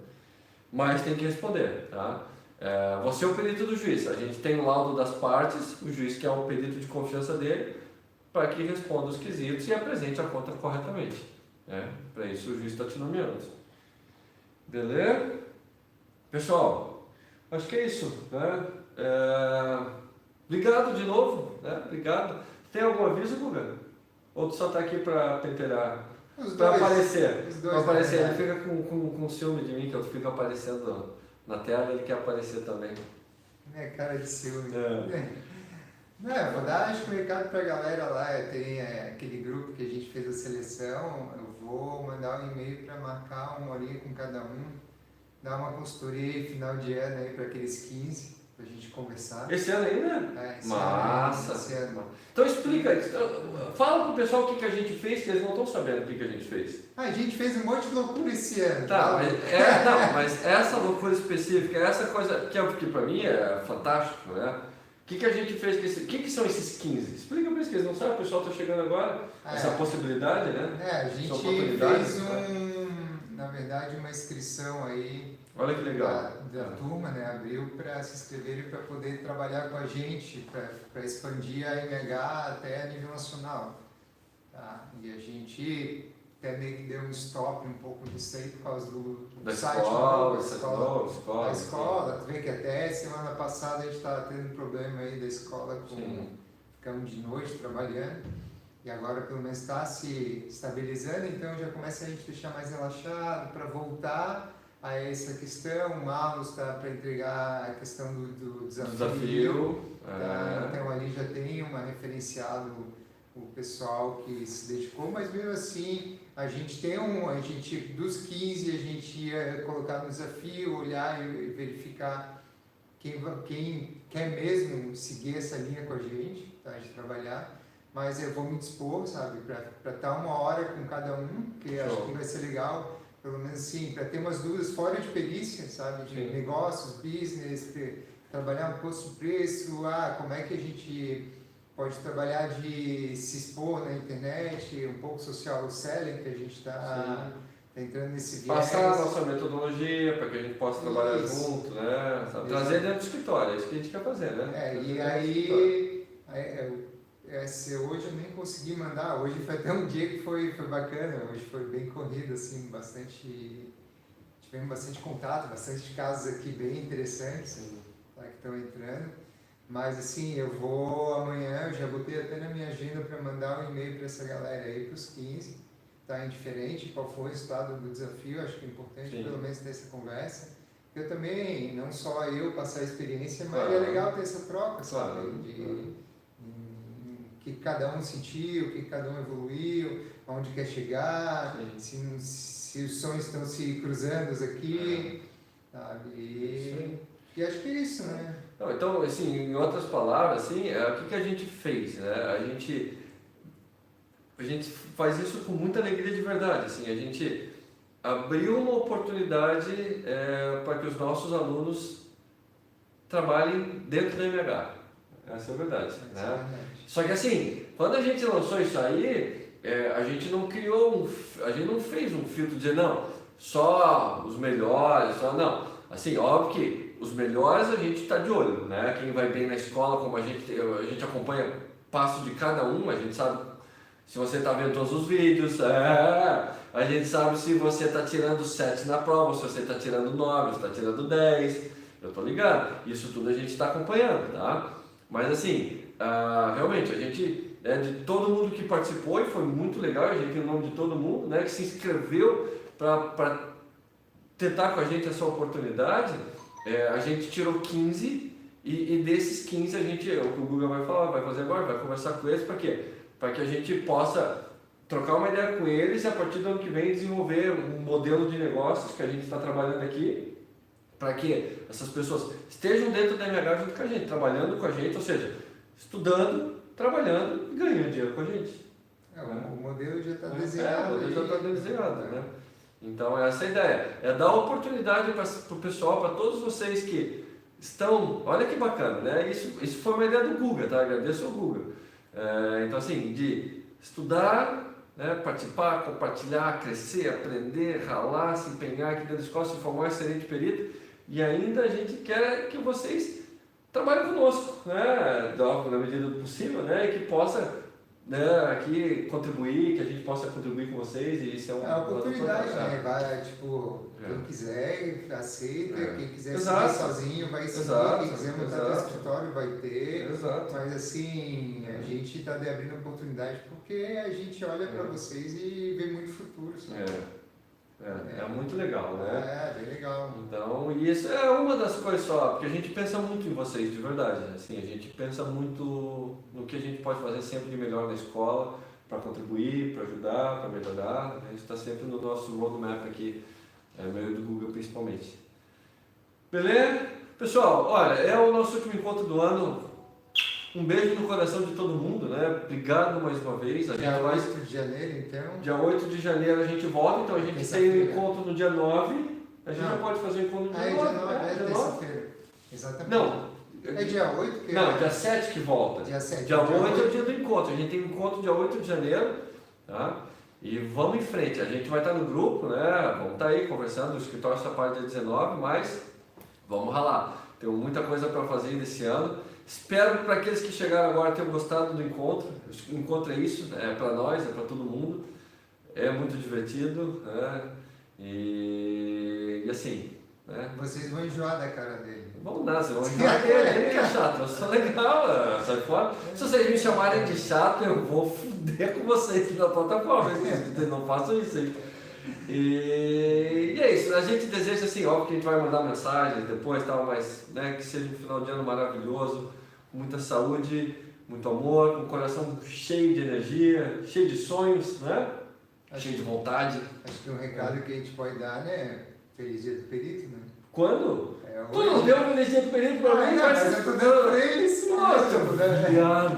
Mas tem que responder, tá? Você é o perito do juiz, a gente tem o laudo das partes, o juiz que é o perito de confiança dele, para que responda os quesitos e apresente a conta corretamente. Para isso o juiz está te nomeando. Beleza? Pessoal, acho que é isso. Né? Obrigado de novo. Né? Obrigado. Tem algum aviso, Guga? Ou tu só está aqui para temperar? Para aparecer. Para aparecer. Ele fica com ciúme de mim, que eu fico aparecendo na tela, ele quer aparecer também. Cara de ciúme. Não, vou dar acho que o recado pra galera lá, tem aquele grupo que a gente fez a seleção, eu vou mandar um e-mail para marcar uma horinha com cada um, dar uma consultoria final de ano aí para aqueles 15, pra gente conversar. Esse ano ainda? Esse Massa! Esse ano. Então explica, fala pro pessoal o que a gente fez, que eles não estão sabendo o que a gente fez. A gente fez um monte de loucura esse ano. Tá, mas essa loucura específica, essa coisa que pra mim é fantástico, né? O que a gente fez? O que são esses 15? Explica para eles que eles não sabem, o pessoal está chegando agora, essa possibilidade, né? A gente fez na verdade, uma inscrição aí. Olha que legal. Da turma, né? Abriu para se inscreverem para poder trabalhar com a gente, para expandir a MH até a nível nacional. Tá? E a gente até meio que deu um stop um pouco disso aí por causa do site novo, da escola. Tu vê que até semana passada a gente estava tendo problema aí da escola, ficamos de noite trabalhando, e agora pelo menos está se estabilizando, então já começa a gente deixar mais relaxado para voltar a essa questão. O Malus está para entregar a questão do desafio. Tá? Então ali já tem uma referenciado o pessoal que se dedicou, mas mesmo assim a gente dos 15 a gente ia colocar no desafio, olhar e verificar quem quer mesmo seguir essa linha com a gente, tá, de trabalhar, mas eu vou me dispor, sabe, para estar uma hora com cada um, que acho que vai ser legal, pelo menos assim, para ter umas dúvidas fora de perícia, sabe, de negócios, business, trabalhar um posto de preço, como é que a gente pode trabalhar de se expor na internet, um pouco social selling, que a gente está entrando nesse viés. Passar a nossa metodologia para que a gente possa trabalhar junto, né? Trazer dentro do escritório, é isso que a gente quer fazer, né? E aí, hoje eu nem consegui mandar, hoje foi até um dia que foi bacana, hoje foi bem corrido, assim, tivemos bastante contato, bastante casos aqui bem interessantes, tá, que estão entrando. Mas assim, eu vou amanhã, eu já botei até na minha agenda para mandar um e-mail para essa galera aí, para os 15, tá, indiferente qual foi o resultado do desafio, acho que é importante pelo menos ter essa conversa. Eu também, não só eu passar a experiência, mas é legal ter essa troca, sabe, de que cada um sentiu, o que cada um evoluiu, aonde quer chegar, se os sonhos estão se cruzando aqui, sabe, e acho que é isso, né? Não, então, assim, em outras palavras, assim, o que a gente fez, né? A gente faz isso com muita alegria de verdade, assim, a gente abriu uma oportunidade para que os nossos alunos trabalhem dentro da MH, essa é a verdade, né? Só que assim, quando a gente lançou isso aí, a gente não fez um filtro de dizer, não, só os melhores, não, assim, óbvio que os melhores a gente está de olho, né? Quem vai bem na escola, como a gente acompanha passo de cada um, a gente sabe se você está vendo todos os vídeos, a gente sabe se você está tirando 7 na prova, se você está tirando 9, se está tirando 10, eu estou ligado, isso tudo a gente está acompanhando, tá? Mas assim, realmente, a gente, de todo mundo que participou, e foi muito legal, a gente, em nome de todo mundo, né, que se inscreveu para tentar com a gente essa oportunidade, a gente tirou 15 e desses 15 a gente, o que o Google vai falar, vai fazer agora, vai conversar com eles, para quê? Para que a gente possa trocar uma ideia com eles e a partir do ano que vem desenvolver um modelo de negócios que a gente está trabalhando aqui, para que essas pessoas estejam dentro da MH junto com a gente, trabalhando com a gente, ou seja, estudando, trabalhando e ganhando dinheiro com a gente. O modelo já está desenhado. O modelo já está desenhado, né? Então, essa é a ideia. É dar oportunidade para o pessoal, para todos vocês que estão... Olha que bacana, né? Isso foi uma ideia do Guga, tá? Agradeço ao Guga. Então, assim, de estudar, né? Participar, compartilhar, crescer, aprender, ralar, se empenhar aqui dentro da escola, se formar um excelente perito, e ainda a gente quer que vocês trabalhem conosco, né, na medida do possível, né, e que possa, né, aqui contribuir, que a gente possa contribuir com vocês, e isso é É uma oportunidade, outra- né? Vai, tipo, É. quem quiser, aceita, É. quem quiser Exato. seguir sozinho vai seguir, Exato, quem quiser montar exato. seu escritório vai ter. Exato. Mas assim, a gente está abrindo oportunidade porque a gente olha para vocês e vê muito futuro. Sabe? É muito legal, né? É, bem legal. Então, e isso é uma das coisas só, porque a gente pensa muito em vocês, de verdade. Assim, a gente pensa muito no que a gente pode fazer sempre de melhor na escola, para contribuir, para ajudar, para melhorar. A gente está sempre no nosso roadmap aqui, meio do Google principalmente. Beleza? Pessoal, olha, é o nosso último encontro do ano. Um beijo no coração de todo mundo, né? Obrigado mais uma vez. A gente Dia vai... 8 de janeiro, então. Dia 8 de janeiro a gente volta, então a gente tem um Terça-feira. encontro no dia 9. A gente Não. já pode fazer o encontro no Ah, dia é 9. dia 9, é dia 9. terça-feira. Exatamente. Não. É dia 8 que Não, é? dia 7 que volta. Dia 7. Dia 8 é o dia do encontro. A gente tem um encontro dia 8 de janeiro, tá? E vamos em frente. A gente vai estar no grupo, né? Vamos estar aí conversando. O escritório só para dia 19, mas vamos ralar. Tem muita coisa para fazer nesse ano. Espero que para aqueles que chegaram agora tenham gostado do encontro. O encontro é isso, é para nós, é para todo mundo. É muito divertido, né? E assim, né? Vocês vão enjoar da cara dele. Vamos dar, vocês vão enjoar dele, ele que é chato, eu sou legal, sai fora. Se vocês me chamarem de chato, eu vou fuder com vocês na plataforma, vocês não façam isso aí. E é isso, a gente deseja assim, óbvio que a gente vai mandar mensagens depois, tal, mas né, que seja um final de ano maravilhoso, com muita saúde, muito amor, com o coração cheio de energia, cheio de sonhos, né? Cheio de vontade. Acho que um recado que a gente pode dar, né? Feliz dia do perito, né? Quando? É Tu não deu um feliz dia do perito pra mim? não, Vai mas se eu tô fuder. dando pra eles. Nossa, né? viado.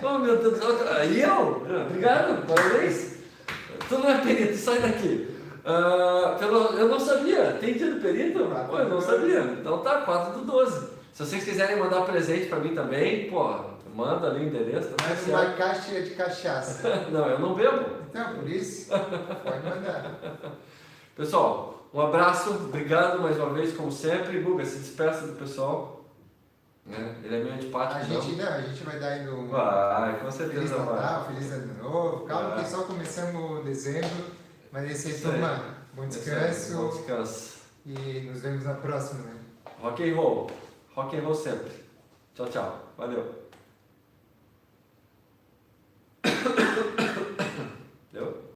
Oh, meu Deus do céu. E eu? Obrigado, parabéns. Tu não é perito, sai daqui. Eu não sabia. Tem dia do perito? Pô, eu não sabia. Então tá, 4 do 12. Se vocês quiserem mandar presente pra mim também, pô, manda ali o endereço. Tá Mais certo. uma caixa de cachaça. Não, eu não bebo. Então, por isso, pode mandar. Pessoal, um abraço. Obrigado mais uma vez, como sempre. Guga, se despeça do pessoal. Né? Ele é meio antipático. A gente vai dar aí no... Vai, com Feliz certeza vai. Natal, Feliz Ano Novo. Calma Vai. que só começamos dezembro. Mas esse aí, Isso aí. turma, bom Bom descanso. descanso. E nos vemos na próxima, né? Rock and roll. Rock and roll sempre. Tchau, tchau. Valeu.